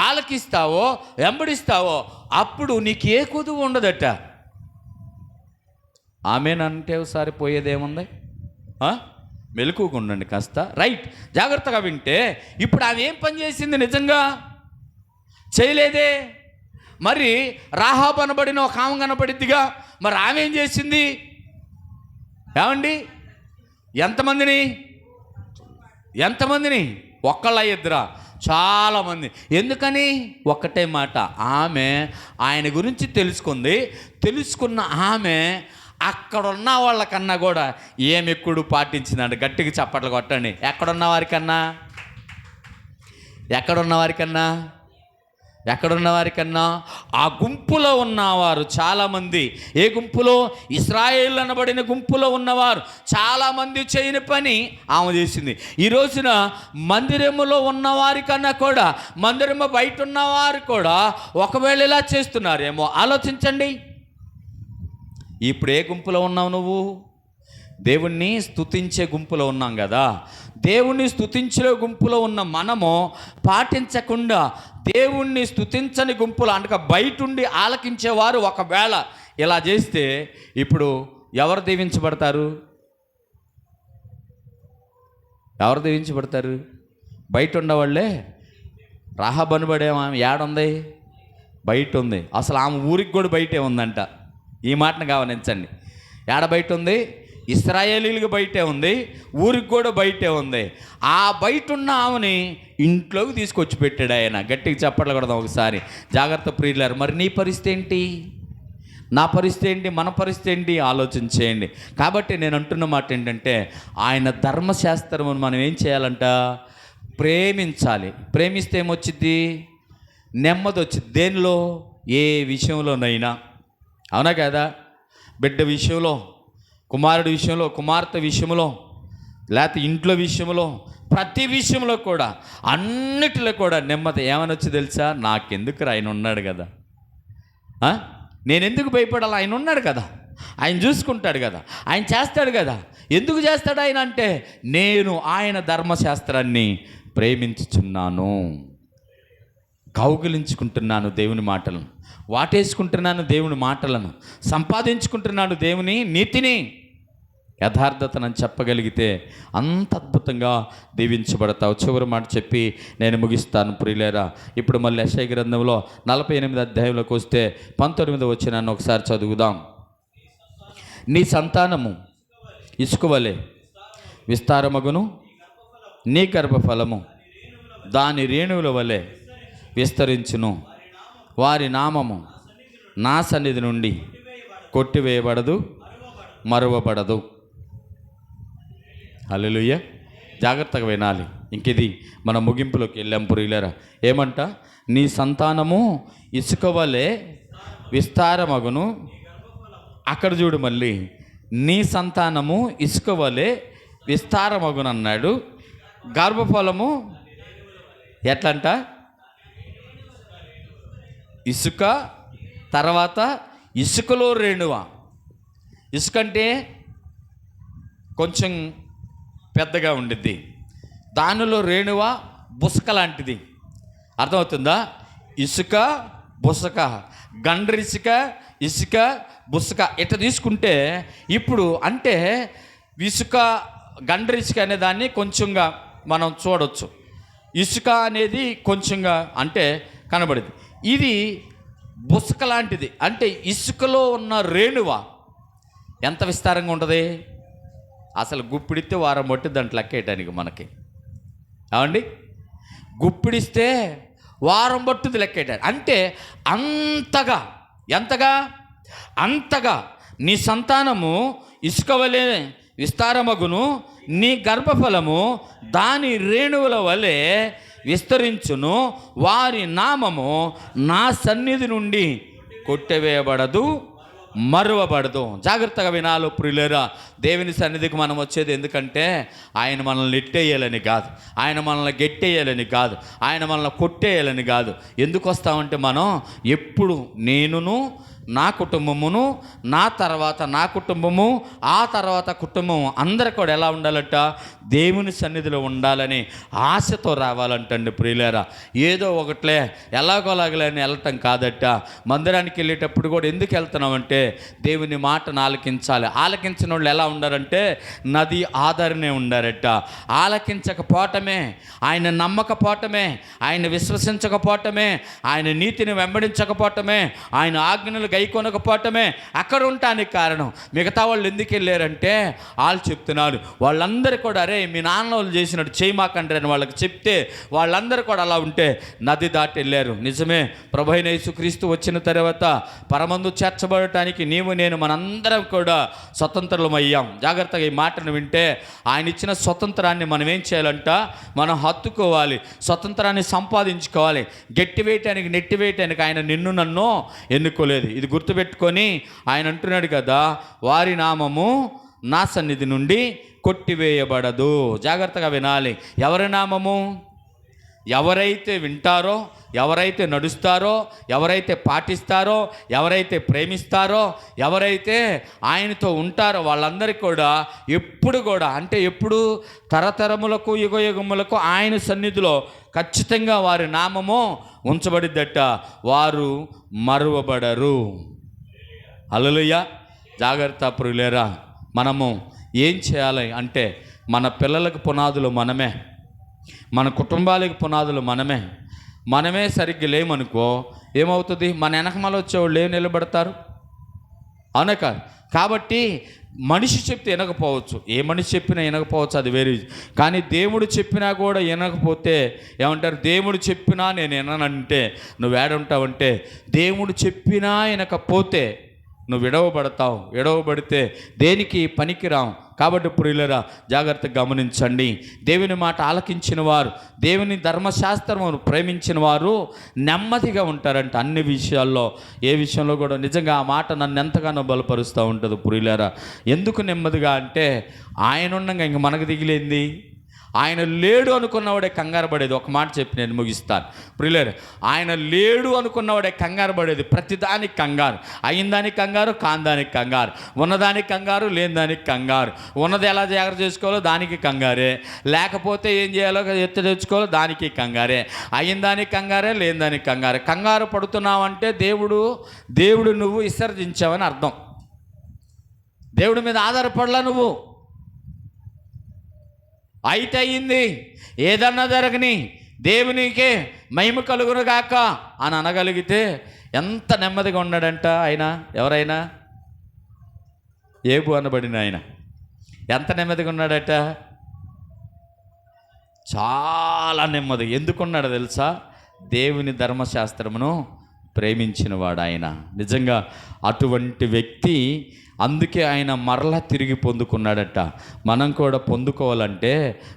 ఆలకిస్తావో, వెంబడిస్తావో, అప్పుడు నీకు ఏ కొదువు ఉండదట. ఆమెనంటే ఒకసారి పోయేదేముంది? మెలకువగా ఉండండి కాస్త. రైట్, జాగ్రత్తగా వింటే ఇప్పుడు ఆమె ఏం పని చేసింది? నిజంగా చేయలేదే. మరి రాహాబు అనబడిన ఒక ఆమె కనబడిద్దిగా, మరి ఆమె ఏం చేసింది? ఏమండి? ఎంతమందిని? ఒక్కళ్ళ ఇద్దరా? చాలామంది. ఎందుకని? ఒక్కటే మాట, ఆమె ఆయన గురించి తెలుసుకున్న ఆమె అక్కడున్న వాళ్ళకన్నా కూడా ఏమి ఎక్కువ పాటించిందండి. గట్టిగా చప్పట్లు కొట్టండి. ఎక్కడున్న వారికన్నా ఆ గుంపులో ఉన్నవారు చాలామంది. ఏ గుంపులో? ఇశ్రాయేలు అనబడిన గుంపులో ఉన్నవారు చాలామంది చేయని పని ఆమె చేసింది. ఈ రోజున మందిరములో ఉన్నవారికన్నా కూడా, మందిరము బయట ఉన్నవారు కూడా ఒకవేళ ఇలా చేస్తున్నారేమో ఆలోచించండి. ఇప్పుడు ఏ గుంపులో ఉన్నావు నువ్వు? దేవుణ్ణి స్తుతించే గుంపులో ఉన్నాం కదా. దేవుణ్ణి స్తుతించే గుంపులో ఉన్న మనము పాటించకుండా దేవుణ్ణి స్తుతించని గుంపులో అనగా బయటుండి ఆలకించేవారు ఒకవేళ ఇలా చేస్తే ఇప్పుడు ఎవరు దీవించబడతారు? ఎవరు దీవించబడతారు? బయట ఉండవాళ్ళే. రాహాబు అనబడేమో ఆమె ఏడుంది? బయట ఉంది. అసలు ఆమె ఊరికి కూడా బయటే ఉందంట. ఈ మాటను గమనించండి. ఏడ బయట ఉంది? ఇశ్రాయేలీలకు బయటే ఉంది, ఊరికి కూడా బయటే ఉంది. ఆ బయట ఉన్న ఆమెని ఇంట్లోకి తీసుకొచ్చి పెట్టాడు ఆయన. గట్టిగా చెప్పట్లు కూడా ఒకసారి. జాగ్రత్త ప్రియులారు. మరి నీ పరిస్థితి ఏంటి? నా పరిస్థితి ఏంటి? మన పరిస్థితి ఏంటి? ఆలోచన చేయండి. కాబట్టి నేను అంటున్న మాట ఏంటంటే, ఆయన ధర్మశాస్త్రమును మనం ఏం చేయాలంట? ప్రేమించాలి. ప్రేమిస్తే ఏమొచ్చింది? నెమ్మది వచ్చింది. దేనిలో? ఏ విషయంలోనైనా. అవునా కదా? బిడ్డ విషయంలో, కుమారుడి విషయంలో, కుమార్తె విషయంలో, లేకపోతే ఇంట్లో విషయంలో, ప్రతి విషయంలో కూడా, అన్నిటిలో కూడా నెమ్మది. ఏమని వచ్చి తెలుసా? నాకెందుకు ఆయన ఉన్నాడు కదా, నేను ఎందుకు భయపడాలి? ఆయన ఉన్నాడు కదా, ఆయన చూసుకుంటాడు కదా, ఆయన చేస్తాడు కదా. ఎందుకు చేస్తాడు ఆయన అంటే, నేను ఆయన ధర్మశాస్త్రాన్ని ప్రేమించుచున్నాను, కౌగిలించుకుంటున్నాను దేవుని మాటలను, వాటేసుకుంటున్నాను దేవుని మాటలను, సంపాదించుకుంటున్నాను దేవుని నీతిని, యథార్థతను చెప్పగలిగితే అంత అద్భుతంగా దీవించబడతావు. చివరి మాట చెప్పి నేను ముగిస్తాను ప్రియులారా. ఇప్పుడు మళ్ళీ యెషయా గ్రంథంలో 48 అధ్యాయంలోకి వస్తే 19 వచనాన్ని ఒకసారి చదువుదాం. నీ సంతానము ఇసుక వలె విస్తారమగును, నీ గర్భఫలము దాని రేణువుల వలె విస్తరించును, వారి నామము నా సన్నిధి నుండి కొట్టివేయబడదు, మరువబడదు. హల్లెలూయా. జాగ్రత్తగా వినాలి. ఇంకిది మన ముగింపులోకి వెళ్ళాం ప్రియులారా. ఏమంట? నీ సంతానము ఇసుక వలె విస్తారమగును. అక్కడ చూడు మళ్ళీ, నీ సంతానము ఇసుక వలె విస్తారమగును అన్నాడు. గర్భఫలము ఎట్లంట? ఇసుక, తర్వాత ఇసుకలో రేణువ. ఇసుక అంటే కొంచెం పెద్దగా ఉండిద్ది, దానిలో రేణువ బుసక లాంటిది. అర్థమవుతుందా? ఇసుక, బుసక, గండ్రిసుక, ఇసుక, బుసక ఇట్లా తీసుకుంటే ఇప్పుడు అంటే ఇసుక, గండ్రిసుక అనే దాన్ని కొంచెంగా మనం చూడవచ్చు. ఇసుక అనేది కొంచెంగా అంటే కనబడింది. ఇది బుసక లాంటిది. అంటే ఇసుకలో ఉన్న రేణువ ఎంత విస్తారంగా ఉంటుంది? అసలు గుప్పిడిస్తే వారం పట్టి దాంట్లో లెక్కేయటానికి మనకి. అవండి, గుప్పిడిస్తే వారం పట్టుది లెక్కేయటానికి. అంటే అంతగా, ఎంతగా? అంతగా నీ సంతానము ఇసుక వలె విస్తారమగును, నీ గర్భఫలము దాని రేణువుల వలె విస్తరించును, వారి నామము నా సన్నిధి నుండి కొట్టివేయబడదు, మరువబడదు. జాగ్రత్తగా వినాలో ప్రియులారా. దేవుని సన్నిధికి మనం వచ్చేది ఎందుకంటే ఆయన మనల్ని నెట్టేయాలని కాదు, ఆయన మనల్ని గెట్టేయాలని కాదు, ఆయన మనల్ని కొట్టేయాలని కాదు. ఎందుకు వస్తామంటే మనం ఎప్పుడు నేనును, నా కుటుంబమును, నా తర్వాత నా కుటుంబము, ఆ తర్వాత కుటుంబం అందరూ కూడా ఎలా ఉండాలట? దేవుని సన్నిధిలో ఉండాలని ఆశతో రావాలంటండి ప్రియులారా. ఏదో ఒకట్లే ఎలాగోలాగలని వెళ్ళటం కాదట. మందిరానికి వెళ్ళేటప్పుడు కూడా ఎందుకు వెళ్తున్నామంటే దేవుని మాటను ఆలకించాలి. ఆలకించిన వాళ్ళు ఎలా ఉండారంటే నది ఆధారనే ఉండారట. ఆలకించకపోవటమే, ఆయన నమ్మకపోవటమే, ఆయన విశ్వసించకపోవటమే, ఆయన నీతిని వెంబడించకపోవటమే, ఆయన ఆజ్ఞలు గైకొనకపోవటమే అక్కడ ఉండటానికి కారణం. మిగతా వాళ్ళు ఎందుకు వెళ్ళారంటే వాళ్ళు చెప్తున్నారు, వాళ్ళందరూ కూడా అరే మీ నాన్న వాళ్ళు చేసినట్టు చేయమాకండి అని వాళ్ళకి చెప్తే వాళ్ళందరూ కూడా అలా ఉంటే నది దాటి వెళ్ళారు. నిజమే, ప్రభువైన యేసుక్రీస్తు వచ్చిన తర్వాత పరమందు చేర్చబడటానికి నీవు నేను మనందరం కూడా స్వతంత్రులం అయ్యాం. జాగ్రత్తగా ఈ మాటను వింటే ఆయన ఇచ్చిన స్వతంత్రాన్ని మనం ఏం చేయాలంట? మనం హత్తుకోవాలి, స్వతంత్రాన్ని సంపాదించుకోవాలి. గట్టివేయటానికి నెట్టివేయటానికి ఆయన నిన్ను నన్ను ఎన్నుకోలేదు. ఇది గుర్తుపెట్టుకొని ఆయన అంటున్నాడు కదా, వారి నామము నా సన్నిధి నుండి కొట్టివేయబడదు. జాగ్రత్తగా వినాలి. ఎవరి నామము? ఎవరైతే వింటారో, ఎవరైతే నడుస్తారో, ఎవరైతే పాటిస్తారో, ఎవరైతే ప్రేమిస్తారో, ఎవరైతే ఆయనతో ఉంటారో వాళ్ళందరికీ కూడా ఎప్పుడు కూడా, అంటే ఎప్పుడు, తరతరములకు యుగయుగములకు ఆయన సన్నిధిలో ఖచ్చితంగా వారి నామము ఉంచబడిద్దట. వారు మరువబడరు. హల్లెలూయా. జాగ్రత్త ప్రియులారా. మనము ఏం చేయాలి అంటే, మన పిల్లలకు పునాదులు మనమే, మన కుటుంబాలకు పునాదులు మనమే సరిగ్గా లేమనుకో ఏమవుతుంది? మన వెనకమాల వచ్చేవాళ్ళు ఏం నిలబడతారు? అవునా కాదు? కాబట్టి మనిషి చెప్తే వినకపోవచ్చు, ఏ మనిషి చెప్పినా వినకపోవచ్చు, అది వేరే. కానీ దేవుడు చెప్పినా కూడా వినకపోతే ఏమంటారు? దేవుడు చెప్పినా నేను విననంటే నువ్వు ఏడుంటావంటే, దేవుడు చెప్పినా వినకపోతే నువ్వు విడవబడతావు. విడవబడితే దేనికి పనికిరావు. కాబట్టి ప్రియులారా, జాగ్రత్తగా గమనించండి. దేవుని మాట ఆలకించిన వారు, దేవుని ధర్మశాస్త్రమును ప్రేమించిన వారు నెమ్మదిగా ఉంటారంట అన్ని విషయాల్లో. ఏ విషయంలో కూడా నిజంగా ఆ మాట నన్ను ఎంతగానో బలపరుస్తూ ఉంటుంది ప్రియులారా. ఎందుకు నెమ్మదిగా అంటే, ఆయన ఉండగా ఇంక మనకు దిగిలేంది? ఆయన లేడు అనుకున్నవాడే కంగారు పడేది. ఒక మాట చెప్పి నేను ముగిస్తాను ప్రియులారా. ఆయన లేడు అనుకున్నవాడే కంగారు పడేది. ప్రతిదానికి కంగారు, అయిందానికి కంగారు, కాందానికి కంగారు, ఉన్నదానికి కంగారు, లేని దానికి కంగారు. ఉన్నది ఎలా జాగ్రత్త చేసుకోవాలో దానికి కంగారే, లేకపోతే ఏం చేయాలో ఎత్తి తెచ్చుకోవాలో దానికి కంగారే, అయిందానికి కంగారే, లేని దానికి కంగారే. కంగారు పడుతున్నావంటే దేవుడు నువ్వు విసర్జించావని అర్థం. దేవుడి మీద ఆధారపడలా నువ్వు. అయితే అయింది, ఏదన్నా జరగని, దేవునికే మహిమ కలుగును గాక అని అనగలిగితే ఎంత నెమ్మదిగా ఉన్నాడంట ఆయన. ఎవరైనా ఏబు అనబడిన ఆయన ఎంత నెమ్మదిగా ఉన్నాడట? చాలా నెమ్మది. ఎందుకున్నాడో తెలుసా? దేవుని ధర్మశాస్త్రమును ప్రేమించిన వాడు ఆయన. నిజంగా అటువంటి వ్యక్తి, అందుకే ఆయన మరలా తిరిగి పొందుకున్నాడట. మనం కూడా పొందుకోవాలంటే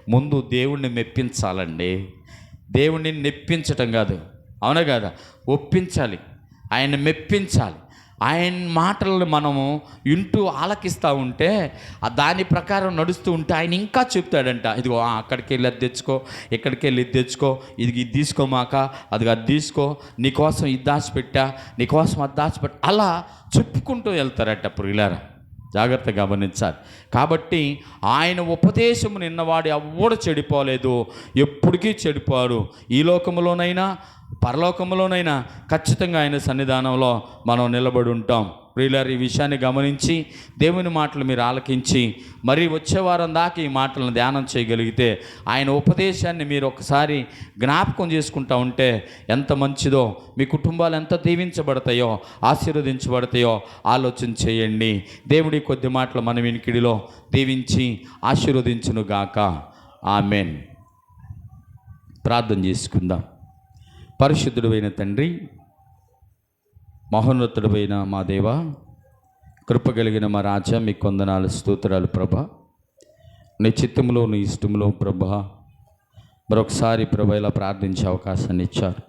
ముందు దేవుణ్ణి మెప్పించాలండి. దేవుణ్ణి నెప్పించటం కాదు, అవునా కదా? ఒప్పించాలి, ఆయన మెప్పించాలి. ఆయన మాటలను మనము వింటూ ఆలకిస్తూ ఉంటే, దాని ప్రకారం నడుస్తూ ఉంటే ఆయన ఇంకా చెప్తాడంట. ఇదిగో అక్కడికి వెళ్ళి అది తెచ్చుకో, ఇక్కడికి వెళ్ళి ఇది తెచ్చుకో, ఇది తీసుకోమాక, అది తీసుకో, నీకోసం ఇది దాచిపెట్టా, నీకోసం అది దాచిపెట్టా, అలా చెప్పుకుంటూ వెళ్తారట ప్రియులారా. జాగ్రత్తగా గమనించాలి. కాబట్టి ఆయన ఉపదేశము నిన్నవాడు ఎవ్వడు చెడిపోలేదు, ఎప్పటికీ చెడిపోడు. ఈ లోకంలోనైనా పరలోకంలోనైనా ఖచ్చితంగా ఆయన సన్నిధానంలో మనం నిలబడి ఉంటాం. ప్రియులారు, ఈ విషయాన్ని గమనించి దేవుని మాటలు మీరు ఆలకించి మరి వచ్చే వారం దాకా ఈ మాటలను ధ్యానం చేయగలిగితే, ఆయన ఉపదేశాన్ని మీరు ఒకసారి జ్ఞాపకం చేసుకుంటూ ఉంటే ఎంత మంచిదో, మీ కుటుంబాలు ఎంత దీవించబడతాయో, ఆశీర్వదించబడతాయో ఆలోచన చేయండి. దేవుడి కొద్ది మాటలు మన వినికిడిలో దీవించి ఆశీర్వదించునుగాక. ఆమెన్. ప్రార్థన చేసుకుందాం. పరిశుద్ధుడైన తండ్రి, మహోన్నతుడైన మా దేవ, కృపగలిగిన మా రాజా, మీ కొందనాలు, స్తోత్రాలు ప్రభా. నీ చిత్తంలో, నీ ఇష్టంలో ప్రభా మరొకసారి ప్రభా ఇలా ప్రార్థించే అవకాశాన్ని ఇచ్చారు.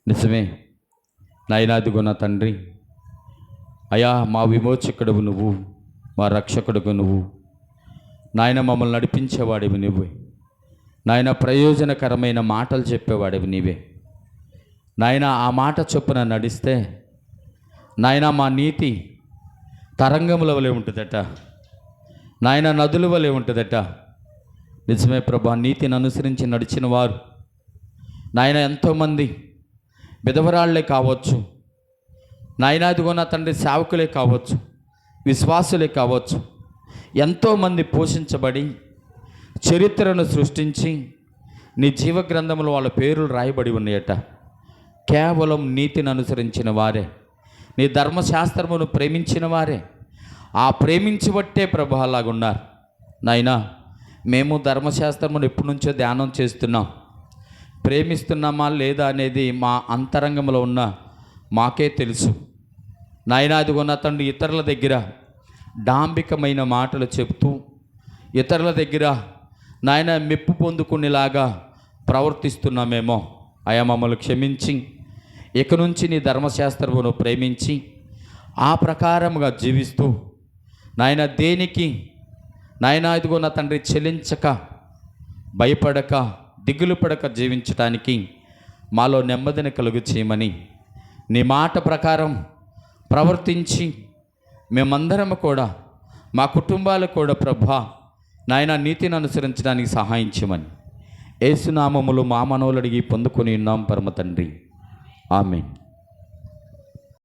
నిజమే నాయనాదిగో నా తండ్రి, అయా మా విమోచకుడువు నువ్వు, మా రక్షకుడుగు నువ్వు నాయన, మమ్మల్ని నడిపించేవాడివి నువ్వే నాయన, ప్రయోజనకరమైన మాటలు చెప్పేవాడివి నీవే నాయన. ఆ మాట చొప్పున నడిస్తే నాయన మా నీతి తరంగముల వలె ఉంటుందట నాయన, నదుల వలె ఉంటుందట. నిజమే ప్రభా, నీతిని అనుసరించి నడిచిన వారు నాయన ఎంతోమంది విధవరాళ్లే కావచ్చు నాయన, అదిగో నా తండ్రి, సేవకులే కావచ్చు, విశ్వాసులే కావచ్చు, ఎంతోమంది పోషించబడి చరిత్రను సృష్టించి నీ జీవగ్రంథంలో వాళ్ళ పేర్లు రాయబడి ఉన్నాయట. కేవలం నీతిని అనుసరించిన వారే, నీ ధర్మశాస్త్రమును ప్రేమించిన వారే, ఆ ప్రేమించబట్టే ప్రభు అలాగున్నారు నాయనా. మేము ధర్మశాస్త్రమును ఎప్పటి నుంచో ధ్యానం చేస్తున్నాం, ప్రేమిస్తున్నామా లేదా అనేది మా అంతరంగంలో ఉన్న మాకే తెలుసు నాయనా. అదిగో నా తండ్రి, ఇతరుల దగ్గర డాంబికమైన మాటలు చెప్తూ, ఇతరుల దగ్గర నాయన మెప్పు పొందుకునేలాగా ప్రవర్తిస్తున్నామేమో. అయా మమ్మల్ని క్షమించి, ఇక నుంచి నీ ధర్మశాస్త్రమును ప్రేమించి ఆ ప్రకారముగా జీవిస్తూ నాయన, దేనికి నాయన ఇదిగో నా తండ్రి చెల్లించక, భయపడక, దిగులు పడక జీవించడానికి మాలో నెమ్మదిని కలుగు చేయమని నీ మాట ప్రకారం ప్రవర్తించి మేమందరము కూడా మా కుటుంబాలు కూడా ప్రభా నాయన నీతిని అనుసరించడానికి సహాయం చేయమని యేసు నామములో మా మనవులు అడిగి పొందుకొని ఉన్నాం పరమ తండ్రి. ఆమేన్.